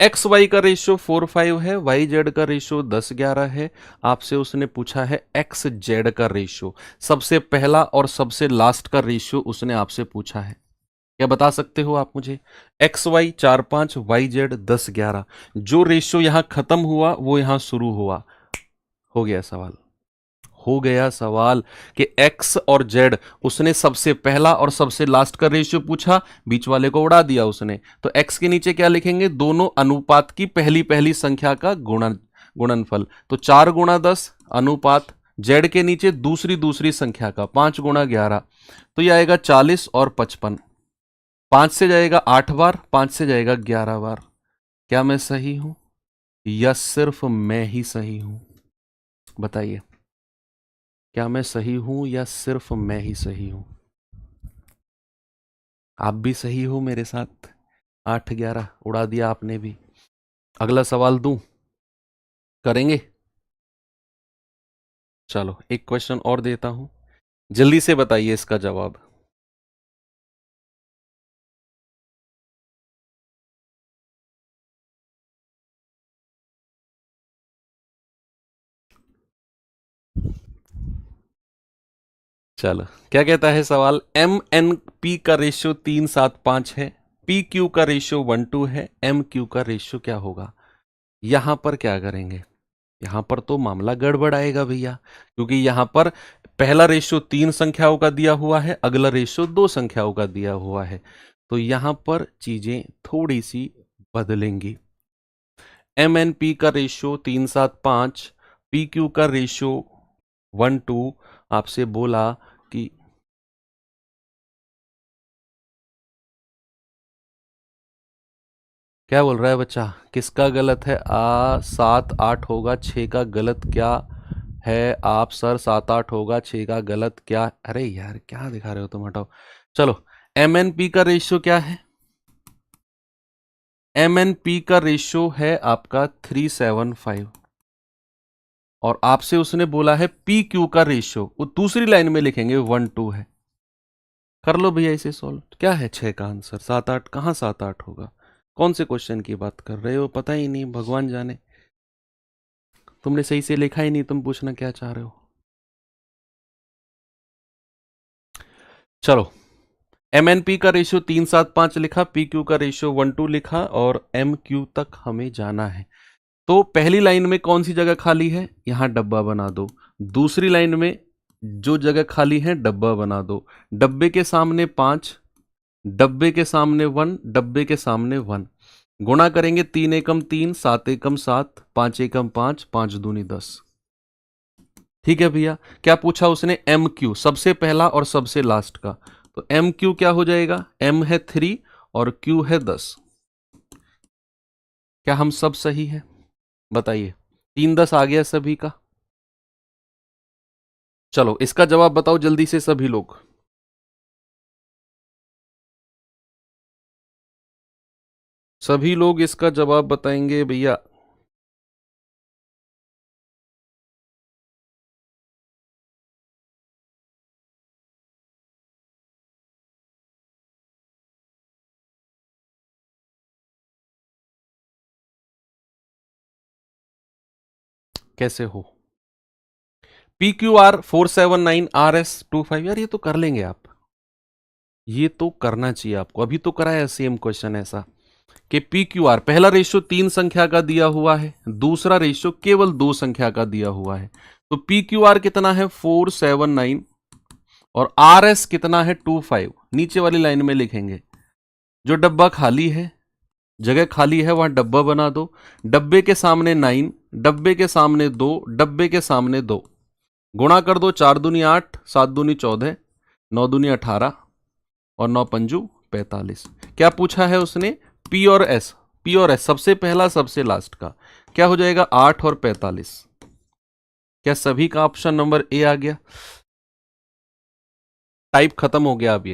एक्स वाई का रेशियो 4-5 है, वाई जेड का रेशियो 10-11 है। आपसे उसने पूछा है एक्स जेड का रेशियो, सबसे पहला और सबसे लास्ट का रेशियो उसने आपसे पूछा है। क्या बता सकते हो आप मुझे? एक्स वाई 4-5, वाई जेड 10-11, जो रेशियो यहां खत्म हुआ वो यहां शुरू हुआ। हो गया सवाल, हो गया सवाल कि एक्स और जेड, उसने सबसे पहला और सबसे लास्ट का रेशियो पूछा, बीच वाले को उड़ा दिया उसने। तो एक्स के नीचे क्या लिखेंगे? दोनों अनुपात की पहली पहली संख्या का गुणनफल। तो 4 × 10 अनुपात, जेड के नीचे दूसरी दूसरी संख्या का 5 × 11, तो यह आएगा 40 और 55। 5 से जाएगा 8 बार, 5 से जाएगा 11 बार। क्या मैं सही हूं या सिर्फ मैं ही सही हूं? बताइए, क्या मैं सही हूं या सिर्फ मैं ही सही हूं? आप भी सही हो मेरे साथ। 8-11 उड़ा दिया आपने भी। अगला सवाल दूं? करेंगे? चलो एक क्वेश्चन और देता हूं, जल्दी से बताइए इसका जवाब। चलो, क्या कहता है सवाल? एम एन पी का रेशियो 3-7-5 है, पी क्यू का रेशियो 1-2 है, एम क्यू का रेशियो क्या होगा? यहां पर क्या करेंगे? यहां पर तो मामला गड़बड़ आएगा भैया, क्योंकि यहां पर पहला रेशियो 3 संख्याओं का दिया हुआ है, अगला रेशियो 2 संख्याओं का दिया हुआ है। तो यहां पर चीजें थोड़ी सी बदलेंगी। एम एन पी का रेशियो 3-7-5, पी क्यू का रेशियो 1-2। आपसे बोला कि क्या बोल रहा है बच्चा? किसका गलत है? 7-8 होगा, 6 का गलत क्या है? आप सर 7-8 होगा, 6 का गलत क्या? अरे यार क्या दिखा रहे हो तुम, हटाओ। चलो, एम एन पी का रेशियो क्या है? एम एन पी का रेशियो है आपका 3-7-5, और आपसे उसने बोला है पी क्यू का रेशियो, वो दूसरी लाइन में लिखेंगे 1-2 है। कर लो भैया इसे सॉल्व। क्या है 6 का आंसर? 7-8 कहां 7-8 होगा? कौन से क्वेश्चन की बात कर रहे हो? पता ही नहीं, भगवान जाने। तुमने सही से लिखा ही नहीं, तुम पूछना क्या चाह रहे हो? चलो, एम एन पी का रेशियो 3-7-5 लिखा, पी क्यू का रेशियो 1-2 लिखा, और एम क्यू तक हमें जाना है। तो पहली लाइन में कौन सी जगह खाली है? यहां डब्बा बना दो। दूसरी लाइन में जो जगह खाली है डब्बा बना दो। डब्बे के सामने 5, डब्बे के सामने 1, डब्बे के सामने 1। गुणा करेंगे, 3 एकम 3, 7 एकम 7, 5 एकम 5, 5 दूनी 10। ठीक है भैया। क्या पूछा उसने? एम क्यू, सबसे पहला और सबसे लास्ट का। तो एम क्यू क्या हो जाएगा? एम है 3 और क्यू है 10। क्या हम सब सही है? बताइए, 3-10 आ गया सभी का। चलो इसका जवाब बताओ जल्दी से सभी लोग। सभी लोग इसका जवाब बताएंगे भैया। कैसे हो। PQR 479 RS25, यार ये तो कर लेंगे आप, ये तो करना चाहिए आपको, अभी तो कराया सेम क्वेश्चन ऐसा कि PQR पहला रेशियो 3 संख्या का दिया हुआ है, दूसरा रेशियो केवल 2 संख्या का दिया हुआ है। तो PQR कितना है 479 और RS कितना है 25। नीचे वाली लाइन में लिखेंगे, जो डब्बा खाली है, जगह खाली है वहां डब्बा बना दो, डब्बे के सामने 9, डब्बे के सामने 2, डब्बे के सामने 2, गुणा कर दो, 4 दूनी 8, 7 दूनी 14, 9 दूनी 18 और 9 पंजू 45। क्या पूछा है उसने, पी और एस, पी और एस सबसे पहला सबसे लास्ट का, क्या हो जाएगा 8 और 45। क्या सभी का ऑप्शन नंबर ए आ गया। टाइप खत्म हो गया। अब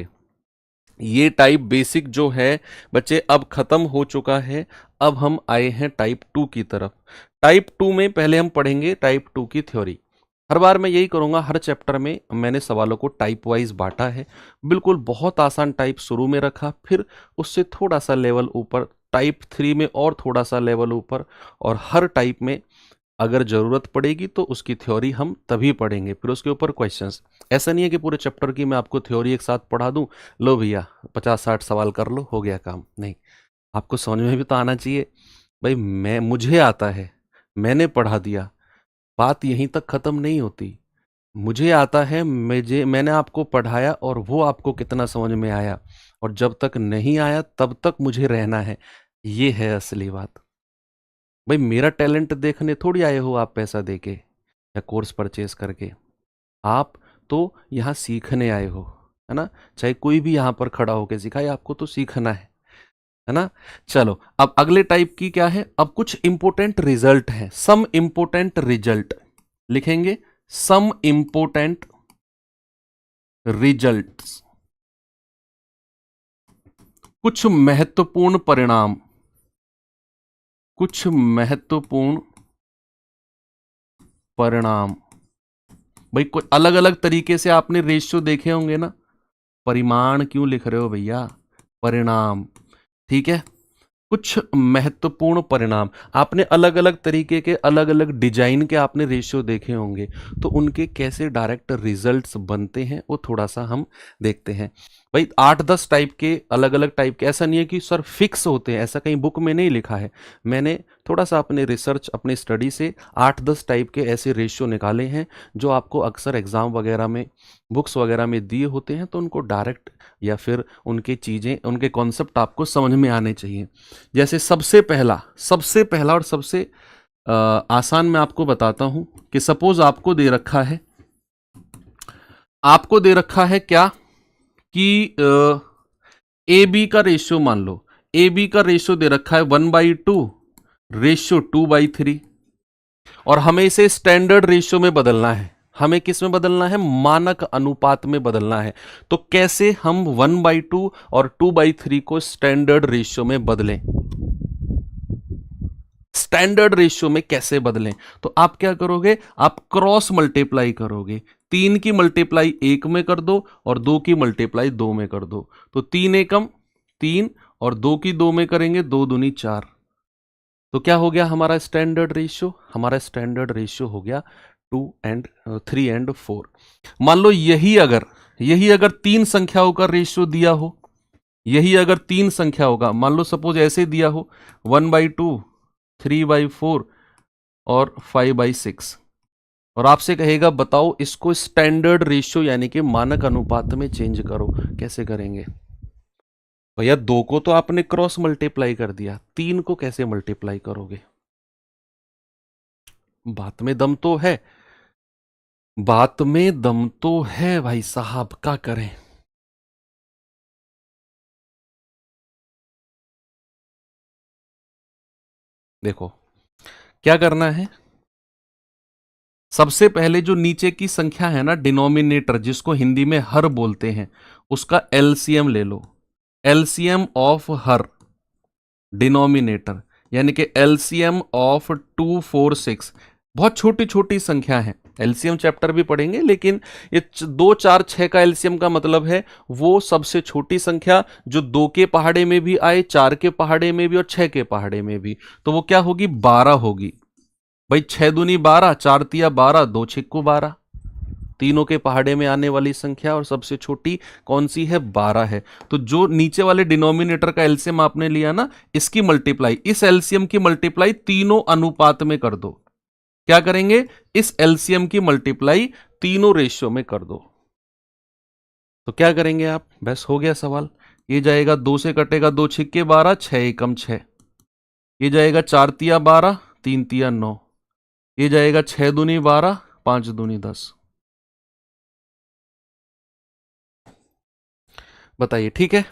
ये टाइप बेसिक जो है बच्चे अब खत्म हो चुका है। अब हम आए हैं टाइप 2 की तरफ। टाइप 2 में पहले हम पढ़ेंगे टाइप 2 की थ्योरी। हर बार मैं यही करूंगा, हर चैप्टर में मैंने सवालों को टाइप वाइज बांटा है। बिल्कुल बहुत आसान टाइप शुरू में रखा, फिर उससे थोड़ा सा लेवल ऊपर टाइप 3 में और थोड़ा सा लेवल ऊपर, और हर टाइप में अगर जरूरत पड़ेगी तो उसकी थ्योरी हम तभी पढ़ेंगे, फिर उसके ऊपर क्वेश्चंस। ऐसा नहीं है कि पूरे चैप्टर की मैं आपको थ्योरी एक साथ पढ़ा दूं, लो भैया 50-60 सवाल कर लो हो गया काम। नहीं, आपको समझ में भी तो आना चाहिए। भाई मुझे आता है, मैंने पढ़ा दिया, बात यहीं तक खत्म नहीं होती। मुझे आता है, मैंने आपको पढ़ाया और वो आपको कितना समझ में आया, और जब तक नहीं आया तब तक मुझे रहना है। ये है असली बात। भाई मेरा टैलेंट देखने थोड़ी आए हो आप पैसा देके या कोर्स परचेज करके, आप तो यहाँ सीखने आए हो, है ना। चाहे कोई भी यहाँ पर खड़ा होकर सिखाए, आपको तो सीखना है ना। चलो अब अगले टाइप की क्या है, अब कुछ इंपोर्टेंट रिजल्ट है, सम इंपोर्टेंट रिजल्ट लिखेंगे, सम इंपोर्टेंट रिजल्ट्स, कुछ महत्वपूर्ण परिणाम, कुछ महत्वपूर्ण परिणाम। भाई कोई अलग अलग तरीके से आपने रेशियो देखे होंगे ना, परिमाण क्यों लिख रहे हो भैया, परिणाम, ठीक है। कुछ महत्वपूर्ण परिणाम, आपने अलग अलग तरीके के अलग अलग डिजाइन के आपने रेशियो देखे होंगे, तो उनके कैसे डायरेक्ट रिजल्ट्स बनते हैं वो थोड़ा सा हम देखते हैं। भाई 8-10 टाइप के अलग अलग टाइप के, ऐसा नहीं है कि सर फिक्स होते हैं, ऐसा कहीं बुक में नहीं लिखा है। मैंने थोड़ा सा अपने रिसर्च अपनी स्टडी से 8-10 टाइप के ऐसे रेशियो निकाले हैं जो आपको अक्सर एग्जाम वगैरह में बुक्स वगैरह में दिए होते हैं, तो उनको डायरेक्ट या फिर उनके चीज़ें उनके कॉन्सेप्ट आपको समझ में आने चाहिए। जैसे सबसे पहला और सबसे आसान मैं आपको बताता हूं कि सपोज आपको दे रखा है क्या कि ए बी का रेशियो, मान लो ए बी का रेशियो दे रखा है 1/2 रेशियो 2/3, और हमें इसे स्टैंडर्ड रेशियो में बदलना है। हमें किस में बदलना है, मानक अनुपात में बदलना है। तो कैसे हम 1/2 और 2/3 को स्टैंडर्ड रेशियो में बदलें, स्टैंडर्ड रेशियो में कैसे बदलें। तो आप क्या करोगे, आप क्रॉस मल्टीप्लाई करोगे, 3 की मल्टीप्लाई 1 में कर दो और 2 की मल्टीप्लाई 2 में कर दो। तो 3 एकम 3 और 2 की 2 में करेंगे, 2 दूनी 4। तो क्या हो गया हमारा स्टैंडर्ड रेशियो, हमारा स्टैंडर्ड रेशियो हो गया 3 and 4। मान लो यही अगर 3 संख्याओं का रेशियो दिया हो, यही अगर 3 संख्या होगा, मान लो सपोज ऐसे दिया हो 1/2, 3/4 और 5/6, और आपसे कहेगा बताओ इसको स्टैंडर्ड रेशियो यानी कि मानक अनुपात में चेंज करो, कैसे करेंगे। भैया 2 को तो आपने क्रॉस मल्टीप्लाई कर दिया, 3 को कैसे मल्टीप्लाई करोगे। बात में दम तो है, बात में दम तो है भाई साहब, क्या करें। देखो क्या करना है, सबसे पहले जो नीचे की संख्या है ना, डिनोमिनेटर जिसको हिंदी में हर बोलते हैं, उसका एलसीएम ले लो। एलसीएम ऑफ हर डिनोमिनेटर यानी कि एलसीएम ऑफ 2, 4, 6, बहुत छोटी छोटी संख्या है। एलसीएम चैप्टर भी पढ़ेंगे, लेकिन ये 2, 4, 6 का एलसीएम का मतलब है वो सबसे छोटी संख्या जो 2 के पहाड़े में भी आए, 4 के पहाड़े में भी और 6 के पहाड़े में भी, तो वो क्या होगी 12 होगी। भाई 6 दूनी 12, 4 तिया 12, 2 छिक्कू 12, तीनों के पहाड़े में आने वाली संख्या और सबसे छोटी कौन सी है? 12 है। तो जो नीचे वाले डिनोमिनेटर का एलसीएम आपने लिया ना, इसकी मल्टीप्लाई, इस एलसीएम की मल्टीप्लाई तीनों अनुपात में कर दो। क्या करेंगे? इस एलसीएम की मल्टीप्लाई तीनों रेशियो में कर दो। तो क्या करेंगे आप? बस हो गया सवाल। ये जाएगा 2 से कटेगा 2 छिक्के 12, 6 एकम 6। ये जाएगा 4 तिया 12, 3 तिया 9। ये जाएगा 6 दूनी 12, 5 दूनी 10। बताइए, ठीक है?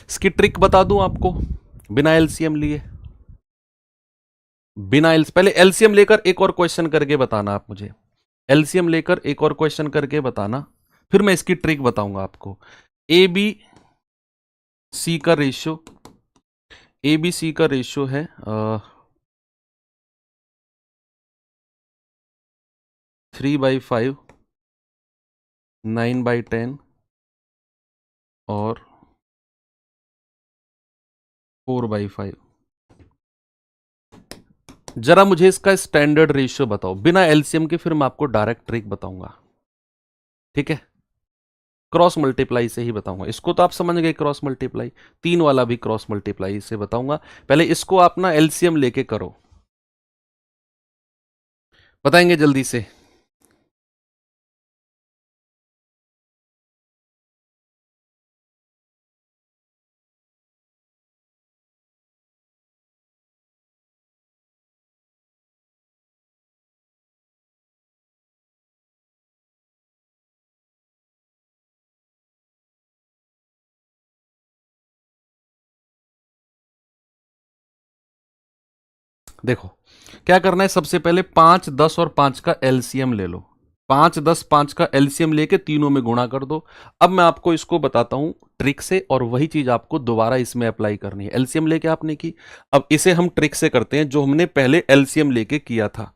इसकी ट्रिक बता दूं आपको, बिना एलसीएम लिए। पहले एलसीएम लेकर एक और क्वेश्चन करके बताना आप मुझे। एलसीएम लेकर एक और क्वेश्चन करके बताना, फिर मैं इसकी ट्रिक बताऊंगा आपको। ए बी सी का रेशियो, ए बी सी का रेशियो है 3/5, 9/10 और 4/5। जरा मुझे इसका स्टैंडर्ड रेशियो बताओ बिना एलसीएम के, फिर मैं आपको डायरेक्ट ट्रिक बताऊंगा। ठीक है? क्रॉस मल्टीप्लाई से ही बताऊंगा। इसको तो आप समझ गए, क्रॉस मल्टीप्लाई। 3 वाला भी क्रॉस मल्टीप्लाई से बताऊंगा। पहले इसको आप ना एलसीएम लेके करो, बताएंगे जल्दी से। देखो क्या करना है, सबसे पहले 5, 10 और 5 का एलसीएम ले लो। 5, 10, 5 का एलसीएम लेके तीनों में गुणा कर दो। अब मैं आपको इसको बताता हूं ट्रिक से, और वही चीज आपको दोबारा इसमें अप्लाई करनी है। एलसीएम लेके आपने की, अब इसे हम ट्रिक से करते हैं, जो हमने पहले एलसीएम लेके किया था।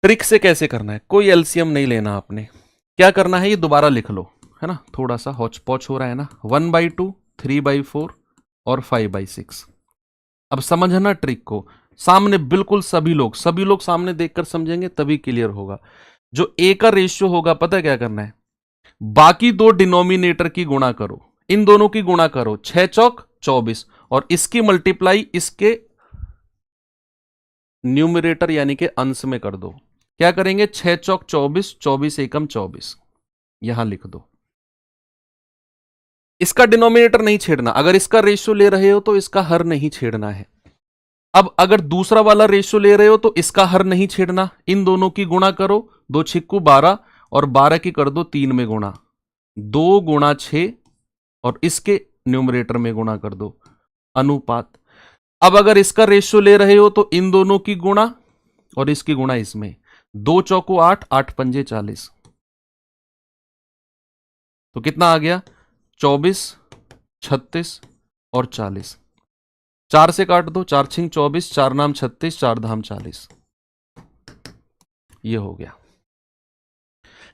ट्रिक से कैसे करना है? कोई एलसीएम नहीं लेना आपने। क्या करना है, ये दोबारा लिख लो, है ना? थोड़ा सा हौच पौच हो रहा है ना। 1/2, 3/4 और 5/6। अब समझना ट्रिक को, सामने बिल्कुल सभी लोग सामने देखकर समझेंगे तभी क्लियर होगा। जो ए का रेशियो होगा, पता है क्या करना है? बाकी दो डिनोमिनेटर की गुणा करो, इन दोनों की गुणा करो, 6 चौक 24, और इसकी मल्टीप्लाई इसके न्यूमरेटर यानी कि अंश में कर दो। क्या करेंगे? 6 चौक 24, 24 एकम 24, यहां लिख दो। इसका डिनोमिनेटर नहीं छेड़ना। अगर इसका रेशियो ले रहे हो तो इसका हर नहीं छेड़ना है। अब अगर दूसरा वाला रेशियो ले रहे हो तो इसका हर नहीं छेड़ना। इन दोनों की गुणा करो, 2 छिक्कू 12 और 12 की कर दो 3 में गुणा, 2 गुणा 6 और इसके न्यूमरेटर में गुणा कर दो, अनुपात। अब अगर इसका रेशियो ले रहे हो तो इन दोनों की गुणा और इसकी गुणा इसमें, 2 चौको 8, 8 पंजे 40। तो कितना आ गया? 24, 36 और 40। 4 से काट दो, 4 छिंग 24, 4 नाम 36, 4 धाम 40। ये हो गया।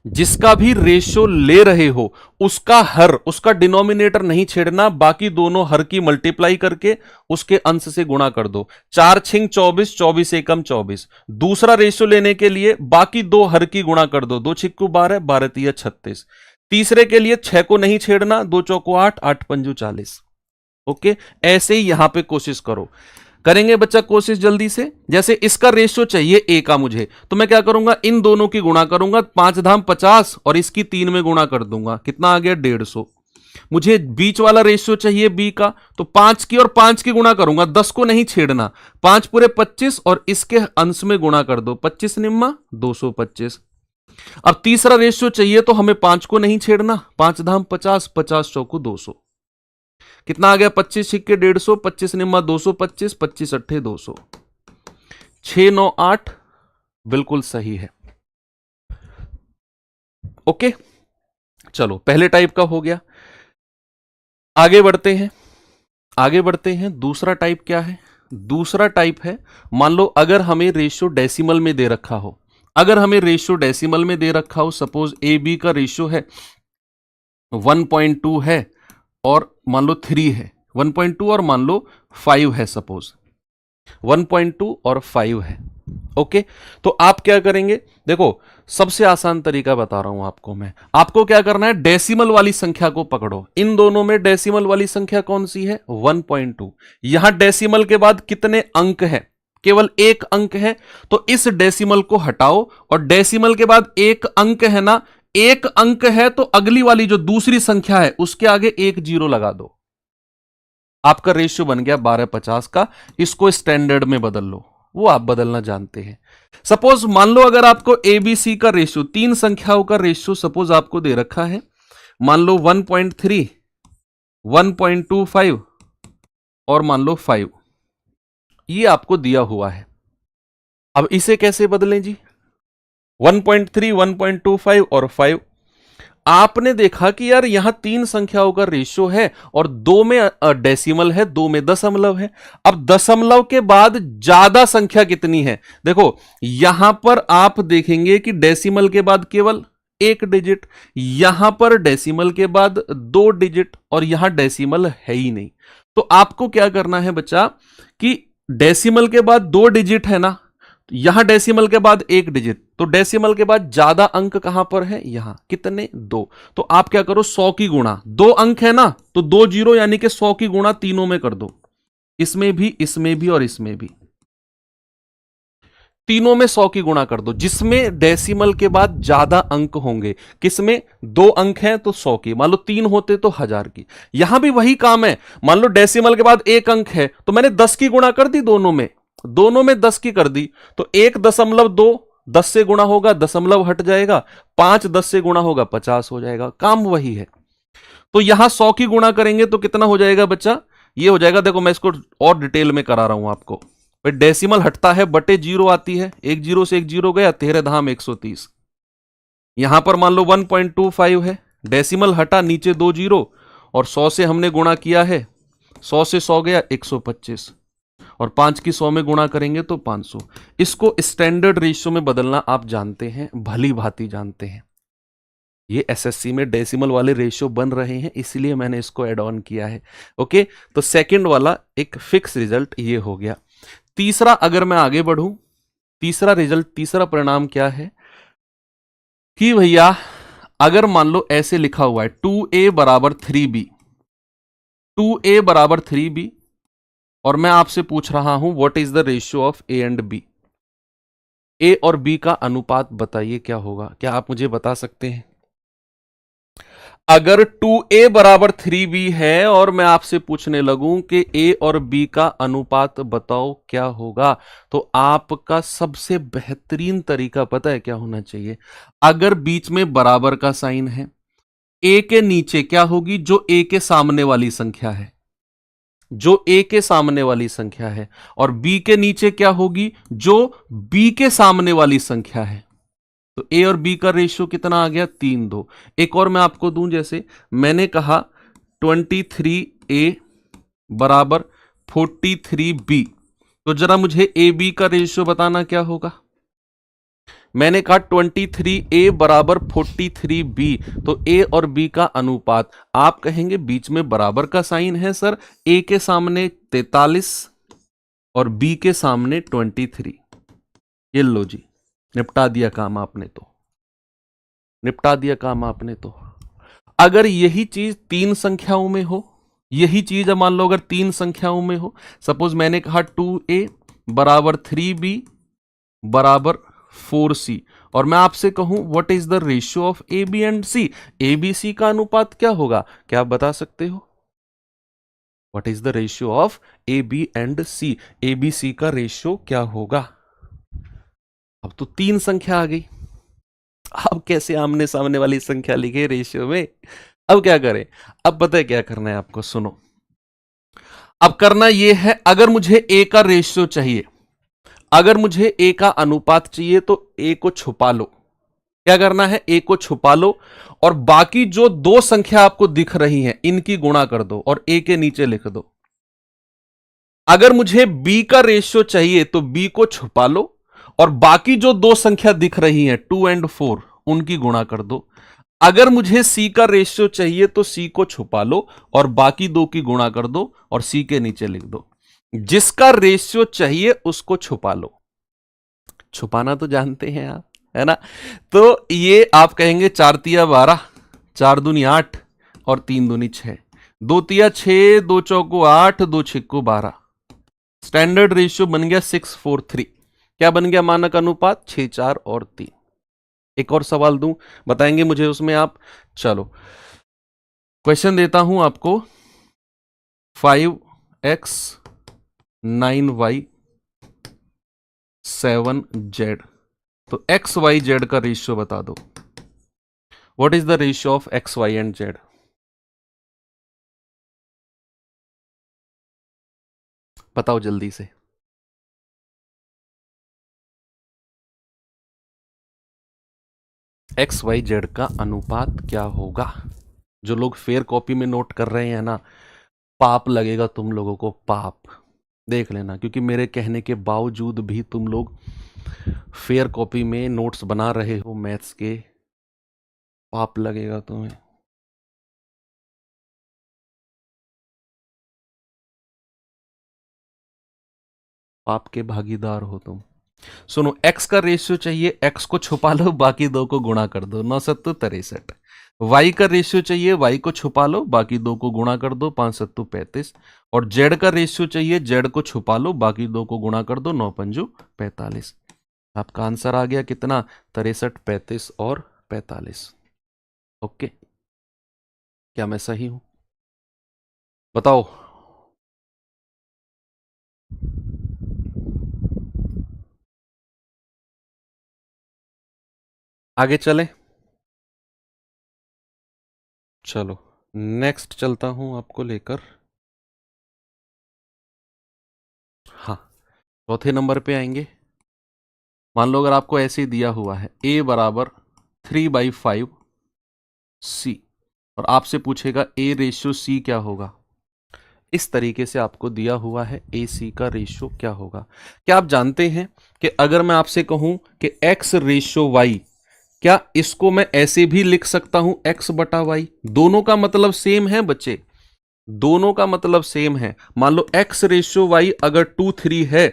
जिसका भी रेशियो ले रहे हो उसका हर, उसका डिनोमिनेटर नहीं छेड़ना, बाकी दोनों हर की मल्टीप्लाई करके उसके अंश से गुणा कर दो। 4 छिंग 24, 24 एकम 24। दूसरा रेशियो लेने के लिए बाकी दो हर की गुणा कर दो, 2 छिक्कू 12, 12 तिया 36। तीसरे के लिए 6 को नहीं छेड़ना, 2 चौको 8, 8 पंजू 40। ओके, ऐसे ही यहां पे कोशिश करो। करेंगे बच्चा कोशिश जल्दी से। जैसे इसका रेशियो चाहिए ए का मुझे, तो मैं क्या करूंगा? इन दोनों की गुणा करूंगा, 5 धाम 50 और इसकी 3 में गुणा कर दूंगा। कितना आ गया? 150। मुझे बीच वाला रेशियो चाहिए बी का, तो 5 की और 5 की गुणा करूंगा, 10 को नहीं छेड़ना। 5 पूरे 25 और इसके अंश में गुणा कर दो, 25 निम्मा 225। अब तीसरा रेशियो चाहिए तो हमें 5 को नहीं छेड़ना, 5 धाम 50, 50 चौको 200। कितना आ गया? 25 छिक्के 150, 25 निम्मा 225, 25 अट्ठे 200, 6 9 8, बिल्कुल सही है। ओके, चलो पहले टाइप का हो गया। आगे बढ़ते हैं, आगे बढ़ते हैं। दूसरा टाइप क्या है? दूसरा टाइप है, मान लो अगर हमें रेशियो डेसिमल में दे रखा हो, अगर हमें रेशियो डेसिमल में दे रखा हो, सपोज ए बी का रेशियो है 1.2 है और मान लो 3 है, 1.2 और मान लो 5 है, सपोज 1.2 और 5 है। ओके, तो आप क्या करेंगे, देखो सबसे आसान तरीका बता रहा हूं आपको मैं, आपको क्या करना है, डेसिमल वाली संख्या को पकड़ो। इन दोनों में डेसिमल वाली संख्या कौन सी है, 1.2। यहां डेसिमल के बाद कितने अंक है, केवल एक अंक है, तो इस डेसिमल को हटाओ और डेसिमल के बाद एक अंक है ना, एक अंक है तो अगली वाली जो दूसरी संख्या है उसके आगे एक जीरो लगा दो, आपका रेशियो बन गया 1250 का। इसको स्टैंडर्ड में बदल लो, वो आप बदलना जानते हैं। सपोज मान लो अगर आपको एबीसी का रेशियो, तीन संख्याओं का रेशियो सपोज आपको दे रखा है, मान लो 1.3, 1.25 और मान लो 5, ये आपको दिया हुआ है। अब इसे कैसे बदलें जी, 1.3, 1.25 और 5। आपने देखा कि यार यहां तीन संख्याओं का रेशियो है और दो में डेसिमल है, दो में दशमलव है। अब दशमलव के बाद ज्यादा संख्या कितनी है, देखो यहां पर आप देखेंगे कि डेसिमल के बाद केवल एक डिजिट, यहां पर डेसिमल के बाद दो डिजिट और यहां डेसिमल है ही नहीं। तो आपको क्या करना है बच्चा कि डेसिमल के बाद दो डिजिट है ना, यहां डेसिमल के बाद एक डिजिट, तो डेसिमल के बाद ज्यादा अंक कहां पर है, यहां कितने, दो। तो आप क्या करो, 100 की गुणा, दो अंक है ना तो दो जीरो, यानी कि 100 की गुणा तीनों में कर दो, इसमें भी और इसमें भी, तीनों में 100 की गुणा कर दो, जिसमें डेसिमल के बाद ज्यादा अंक होंगे। किसमें, दो अंक हैं तो 100 की, मान लो तीन होते तो 1000 की। यहां भी वही काम है, मान लो डेसिमल के बाद एक अंक है तो मैंने 10 की गुणा कर दी, दोनों में 10 की कर दी, तो 1.2 10 से गुणा होगा, दशमलव हट जाएगा, 5 10 से गुणा होगा, 50 हो जाएगा, काम वही है। तो यहां 100 की गुणा करेंगे तो कितना हो जाएगा बच्चा, ये हो जाएगा, देखो मैं इसको और डिटेल में करा रहा हूं आपको। भाई डेसिमल हटता है, बटे जीरो आती है, एक जीरो से एक जीरो गया, 13 धाम 130। यहां पर मान लो 1.25 है, डेसिमल हटा, नीचे दो जीरो और 100 से हमने गुणा किया है, 100 से 100 गया 125 और 5 की 100 में गुणा करेंगे तो 500। इसको स्टैंडर्ड रेशियो में बदलना आप जानते हैं, भली भांति जानते हैं। ये एसएससी में डेसिमल वाले रेशियो बन रहे हैं, इसलिए मैंने इसको ऐड ऑन किया है। ओके, तो सेकंड वाला एक फिक्स रिजल्ट ये हो गया। तीसरा अगर मैं आगे बढ़ूं, तीसरा रिजल्ट, तीसरा परिणाम क्या है कि भैया अगर मान लो ऐसे लिखा हुआ है 2a बराबर 3b, 2a बराबर 3b, और मैं आपसे पूछ रहा हूं what is the ratio of A and B, A और बी का अनुपात बताइए क्या होगा, क्या आप मुझे बता सकते हैं। अगर 2a बराबर 3b है और मैं आपसे पूछने लगूं कि a और b का अनुपात बताओ क्या होगा, तो आपका सबसे बेहतरीन तरीका पता है क्या होना चाहिए, अगर बीच में बराबर का साइन है, a के नीचे क्या होगी, जो a के सामने वाली संख्या है, जो a के सामने वाली संख्या है, और b के नीचे क्या होगी, जो b के सामने वाली संख्या है। तो ए और बी का रेशियो कितना आ गया, 3:2। एक और मैं आपको दूं, जैसे मैंने कहा 23a बराबर 43b, तो जरा मुझे ए बी का रेशियो बताना क्या होगा। मैंने कहा 23a बराबर 43b, तो ए और बी का अनुपात, आप कहेंगे बीच में बराबर का साइन है सर, ए के सामने 43 और बी के सामने 23। ये लो जी, निपटा दिया काम आपने, तो निपटा दिया काम आपने। तो अगर यही चीज तीन संख्याओं में हो, यही चीज मान लो अगर तीन संख्याओं में हो, सपोज मैंने कहा 2a बराबर 3b बराबर 4c, और मैं आपसे कहूं what is the ratio of A B and C, A B C का अनुपात क्या होगा, क्या आप बता सकते हो, what is the ratio of A B and C, A B C का रेशियो क्या होगा। अब तो तीन संख्या आ गई, अब कैसे आमने सामने वाली संख्या लिखे रेशियो में, अब क्या करें, अब पता है क्या करना है आपको, सुनो। अब करना यह है, अगर मुझे ए का रेशियो चाहिए, अगर मुझे ए का अनुपात चाहिए, तो ए को छुपा लो। क्या करना है, ए को छुपा लो और बाकी जो दो संख्या आपको दिख रही हैं इनकी गुणा कर दो और ए के नीचे लिख दो। अगर मुझे बी का रेशियो चाहिए तो बी को छुपा लो और बाकी जो दो संख्या दिख रही हैं 2 और 4 उनकी गुणा कर दो। अगर मुझे सी का रेशियो चाहिए तो सी को छुपा लो और बाकी दो की गुणा कर दो और सी के नीचे लिख दो। जिसका रेशियो चाहिए उसको छुपा लो। छुपाना तो जानते हैं आप, है ना। तो ये आप कहेंगे 4 तिया 12, 4 दूनी 8 और 3 दूनी 6, 2 तिया 6, 2 चौको 8, 2 छिक्को 12। स्टैंडर्ड रेशियो बन गया 6:4:3। क्या बन गया मानक अनुपात? 6, 4 और 3। एक और सवाल दूं, बताएंगे मुझे उसमें आप। चलो क्वेश्चन देता हूं आपको। 5x 9y 7z, तो x y z का रेशियो बता दो। What is the ratio of x y and z? बताओ जल्दी से। एक्स वाई जेड का अनुपात क्या होगा? जो लोग फेयर कॉपी में नोट कर रहे हैं ना, पाप लगेगा तुम लोगों को, पाप। देख लेना, क्योंकि मेरे कहने के बावजूद भी तुम लोग फेयर कॉपी में नोट्स बना रहे हो मैथ्स के, पाप लगेगा तुम्हें। पाप के भागीदार हो तुम। सुनो, x का रेशियो चाहिए, x को छुपा लो, बाकी दो को गुणा कर दो, 9 सत्तू 63। y का रेशियो चाहिए, y को छुपा लो, बाकी दो को गुणा कर दो, 5 सत्तू 35। और z का रेशियो चाहिए, z को छुपा लो, बाकी दो को गुणा कर दो, 9 पंजू 45। आपका आंसर आ गया कितना? 63, 35 और 45। ओके, क्या मैं सही हूं? बताओ। आगे चले। चलो नेक्स्ट चलता हूं आपको लेकर। हाँ, चौथे नंबर पे आएंगे। मान लो अगर आपको ऐसे ही दिया हुआ है a बराबर 3/5 c और आपसे पूछेगा a रेशियो c क्या होगा। इस तरीके से आपको दिया हुआ है ए सी का रेशियो क्या होगा। क्या आप जानते हैं कि अगर मैं आपसे कहूं कि x रेशियो y, क्या इसको मैं ऐसे भी लिख सकता हूं x बटा वाई? दोनों का मतलब सेम है बच्चे, दोनों का मतलब सेम है। मान लो x रेशियो y अगर 2:3 है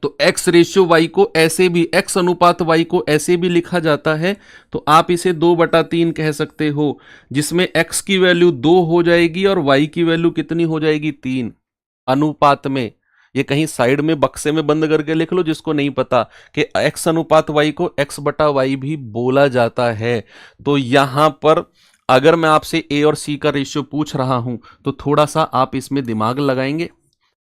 तो x रेशियो y को ऐसे भी, x अनुपात y को ऐसे भी लिखा जाता है। तो आप इसे 2/3 कह सकते हो, जिसमें x की वैल्यू 2 हो जाएगी और y की वैल्यू कितनी हो जाएगी? 3 अनुपात में। ये कहीं साइड में बक्से में बंद करके लिख लो, जिसको नहीं पता कि x अनुपात y को x बटा वाई भी बोला जाता है। तो यहां पर अगर मैं आपसे a और c का रेशियो पूछ रहा हूं तो थोड़ा सा आप इसमें दिमाग लगाएंगे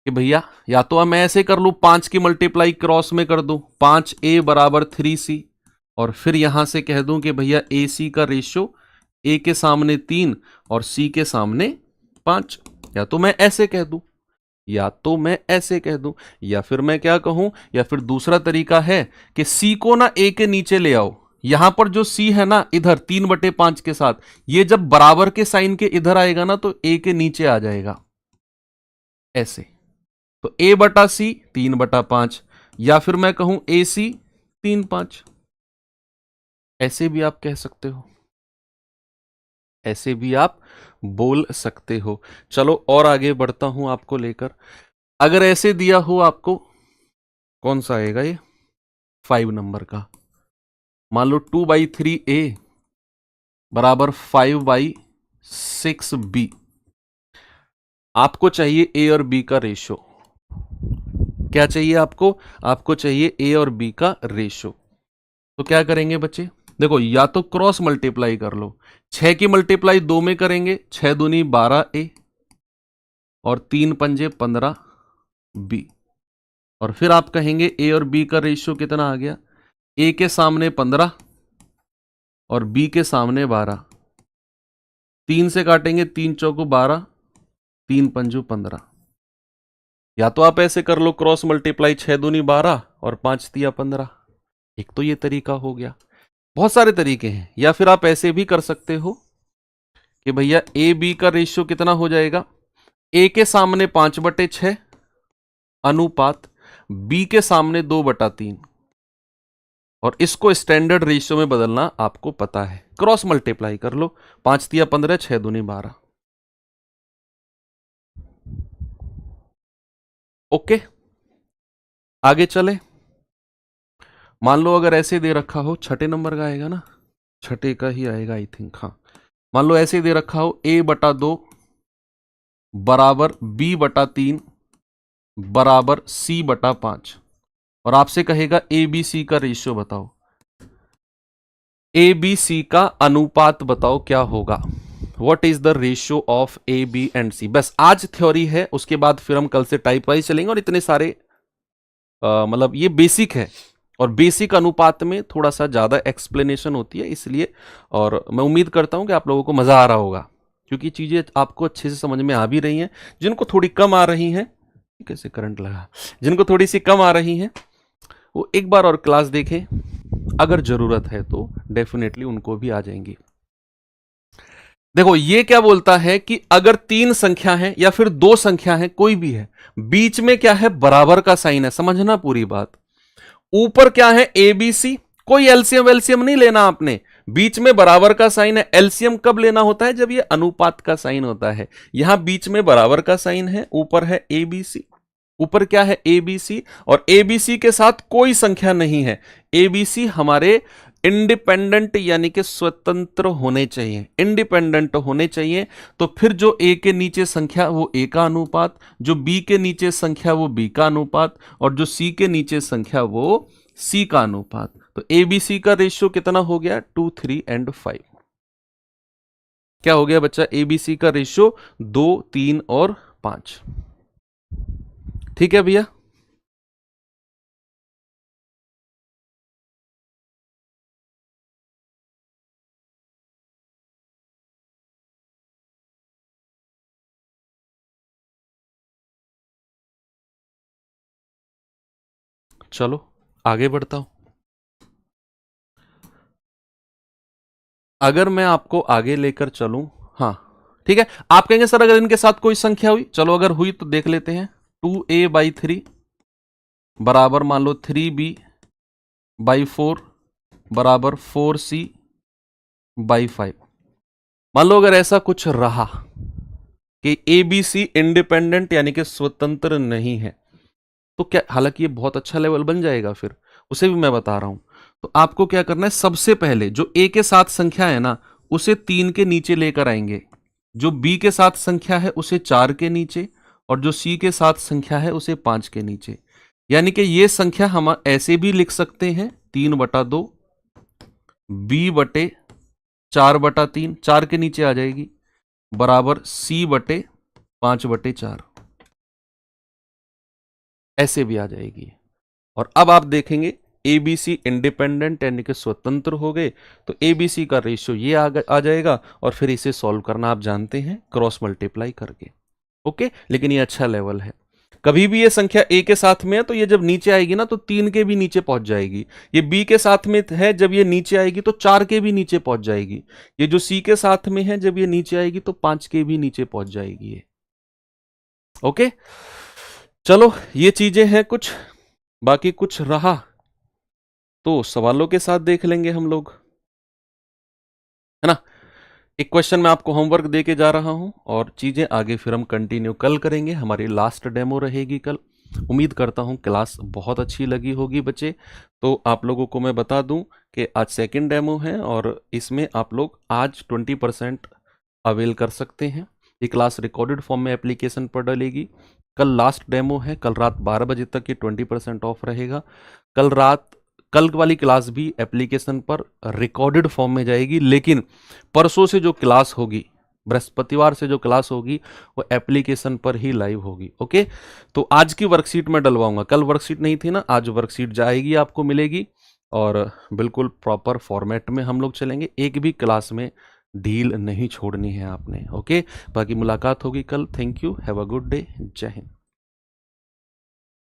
कि भैया या तो मैं ऐसे कर लूं, 5 की मल्टीप्लाई क्रॉस में कर दूं, 5a बराबर 3c, और फिर यहां से कह दूं कि भैया ए सी का रेशियो a के सामने 3 और c के सामने 5। या तो मैं ऐसे कह दूं, या तो मैं ऐसे कह दूं, या फिर मैं क्या कहूं, या फिर दूसरा तरीका है कि c को ना a के नीचे ले आओ। यहां पर जो c है ना इधर 3/5 के साथ, ये जब बराबर के साइन के इधर आएगा ना तो a के नीचे आ जाएगा ऐसे। तो a बटा सी 3/5, या फिर मैं कहूं ए सी 3/5। ऐसे भी आप कह सकते हो, ऐसे भी आप बोल सकते हो। चलो और आगे बढ़ता हूं आपको लेकर। अगर ऐसे दिया हो आपको, कौन सा आएगा ये? 5 नंबर का। मान लो 2/3a बराबर 5/6b। आपको चाहिए a और b का रेशो। क्या चाहिए आपको? आपको चाहिए a और b का रेशो। तो क्या करेंगे बच्चे? देखो, या तो क्रॉस मल्टीप्लाई कर लो, 6 की मल्टीप्लाई 2 में करेंगे, 6 दूनी 12a और 3 पंजे 15b। और फिर आप कहेंगे a और b का रेशियो कितना आ गया? a के सामने 15 और b के सामने 12। 3 से काटेंगे, 3 चौको 12, 3 पंजू 15। या तो आप ऐसे कर लो क्रॉस मल्टीप्लाई, 6 दूनी 12 और 5 तिया 15। एक तो ये तरीका हो गया, बहुत सारे तरीके हैं। या फिर आप ऐसे भी कर सकते हो कि भैया ए बी का रेशियो कितना हो जाएगा? ए के सामने 5/6 अनुपात b के सामने 2/3, और इसको स्टैंडर्ड रेशियो में बदलना आपको पता है। क्रॉस मल्टीप्लाई कर लो, 5 तिया 15, 6 दूनी 12। ओके, आगे चले। मान लो अगर ऐसे दे रखा हो, छठे नंबर का आएगा ना, छठे का ही आएगा आई थिंक, हाँ। मान लो ऐसे दे रखा हो a/2 बराबर b/3 बराबर c/5, और आपसे कहेगा ABC का रेशियो बताओ, ABC का अनुपात बताओ क्या होगा, what is the ratio of A, B and C। बस आज थ्योरी है, उसके बाद फिर हम कल से टाइप वाइज चलेंगे, और इतने सारे मतलब ये बेसिक है, और बेसिक अनुपात में थोड़ा सा ज्यादा एक्सप्लेनेशन होती है, इसलिए। और मैं उम्मीद करता हूं कि आप लोगों को मजा आ रहा होगा, क्योंकि चीजें आपको अच्छे से समझ में आ भी रही हैं। जिनको थोड़ी कम आ रही हैं, कैसे करंट लगा, जिनको थोड़ी सी कम आ रही हैं वो एक बार और क्लास देखें, अगर जरूरत है तो डेफिनेटली उनको भी आ जाएंगी। देखो ये क्या बोलता है कि अगर 3 संख्या है या फिर 2 संख्या है, कोई भी है, बीच में क्या है, बराबर का साइन है, समझना पूरी बात। ऊपर क्या है, ABC, कोई एलसीएम वेलसीएम नहीं लेना आपने, बीच में बराबर का साइन है। एलसीएम कब लेना होता है, जब ये अनुपात का साइन होता है। यहां बीच में बराबर का साइन है, ऊपर है ABC, ऊपर क्या है ABC, और ABC के साथ कोई संख्या नहीं है। ABC हमारे इंडिपेंडेंट यानी कि स्वतंत्र होने चाहिए, इंडिपेंडेंट होने चाहिए। तो फिर जो A के नीचे संख्या वो A का अनुपात, जो B के नीचे संख्या वो B का अनुपात, और जो C के नीचे संख्या वो C का अनुपात। तो ABC का रेशियो कितना हो गया, 2, 3 एंड 5। क्या हो गया बच्चा, ABC का रेशियो 2, 3 और 5। ठीक है भैया, चलो आगे बढ़ता हूं। अगर मैं आपको आगे लेकर चलूं, हाँ ठीक है, आप कहेंगे सर अगर इनके साथ कोई संख्या हुई, चलो अगर हुई तो देख लेते हैं। 2a/3 बराबर मान लो 3b/4 बराबर 4c/5। मान लो अगर ऐसा कुछ रहा कि ABC इंडिपेंडेंट यानी कि स्वतंत्र नहीं है, तो क्या, हालांकि ये बहुत अच्छा लेवल बन जाएगा, फिर उसे भी मैं बता रहा हूं। तो आपको क्या करना है, सबसे पहले जो A के साथ संख्या है ना, उसे 3 के नीचे लेकर आएंगे, जो B के साथ संख्या है उसे 4 के नीचे, और जो C के साथ संख्या है उसे 5 के नीचे। यानी कि ये संख्या हम ऐसे भी लिख सकते हैं, 3/2 B/4/3, 4 के नीचे आ जाएगी, बराबर C/5/4, ऐसे भी आ जाएगी। और अब आप देखेंगे ABC इंडिपेंडेंट यानी कि स्वतंत्र हो गए, तो ABC का रेशियो ये आ जाएगा, और फिर इसे सॉल्व करना आप जानते हैं क्रॉस मल्टीप्लाई करके। ओके, लेकिन ये अच्छा लेवल है। कभी भी ये संख्या A के साथ में है तो ये जब नीचे आएगी ना तो 3 के भी नीचे पहुंच जाएगी। ये B के साथ में है, जब ये नीचे आएगी तो 4 के भी नीचे पहुंच जाएगी। ये जो C के साथ में है, जब ये नीचे आएगी तो 5 के भी नीचे पहुंच जाएगी ये। ओके, चलो ये चीजें हैं कुछ, बाकी कुछ रहा तो सवालों के साथ देख लेंगे हम लोग, है ना। एक क्वेश्चन मैं आपको होमवर्क दे के जा रहा हूं, और चीजें आगे फिर हम कंटिन्यू कल करेंगे। हमारी लास्ट डेमो रहेगी कल। उम्मीद करता हूं क्लास बहुत अच्छी लगी होगी बच्चे। तो आप लोगों को मैं बता दूं कि आज सेकंड डेमो है, और इसमें आप लोग आज 20% अवेल कर सकते हैं। ये क्लास रिकॉर्डेड फॉर्म में एप्लीकेशन पर डलेगी। कल लास्ट डेमो है, कल रात 12 बजे तक ये 20% ऑफ रहेगा। कल वाली क्लास भी एप्लीकेशन पर रिकॉर्डेड फॉर्म में जाएगी, लेकिन परसों से जो क्लास होगी, बृहस्पतिवार से जो क्लास होगी, वो एप्लीकेशन पर ही लाइव होगी। ओके, तो आज की वर्कशीट में डलवाऊंगा, कल वर्कशीट नहीं थी ना, आज वर्कशीट जाएगी, आपको मिलेगी, और बिल्कुल प्रॉपर फॉर्मेट में हम लोग चलेंगे। एक भी क्लास में ढील नहीं छोड़नी है आपने। ओके, बाकी मुलाकात होगी कल। Thank you, have a good day, जय हिंद।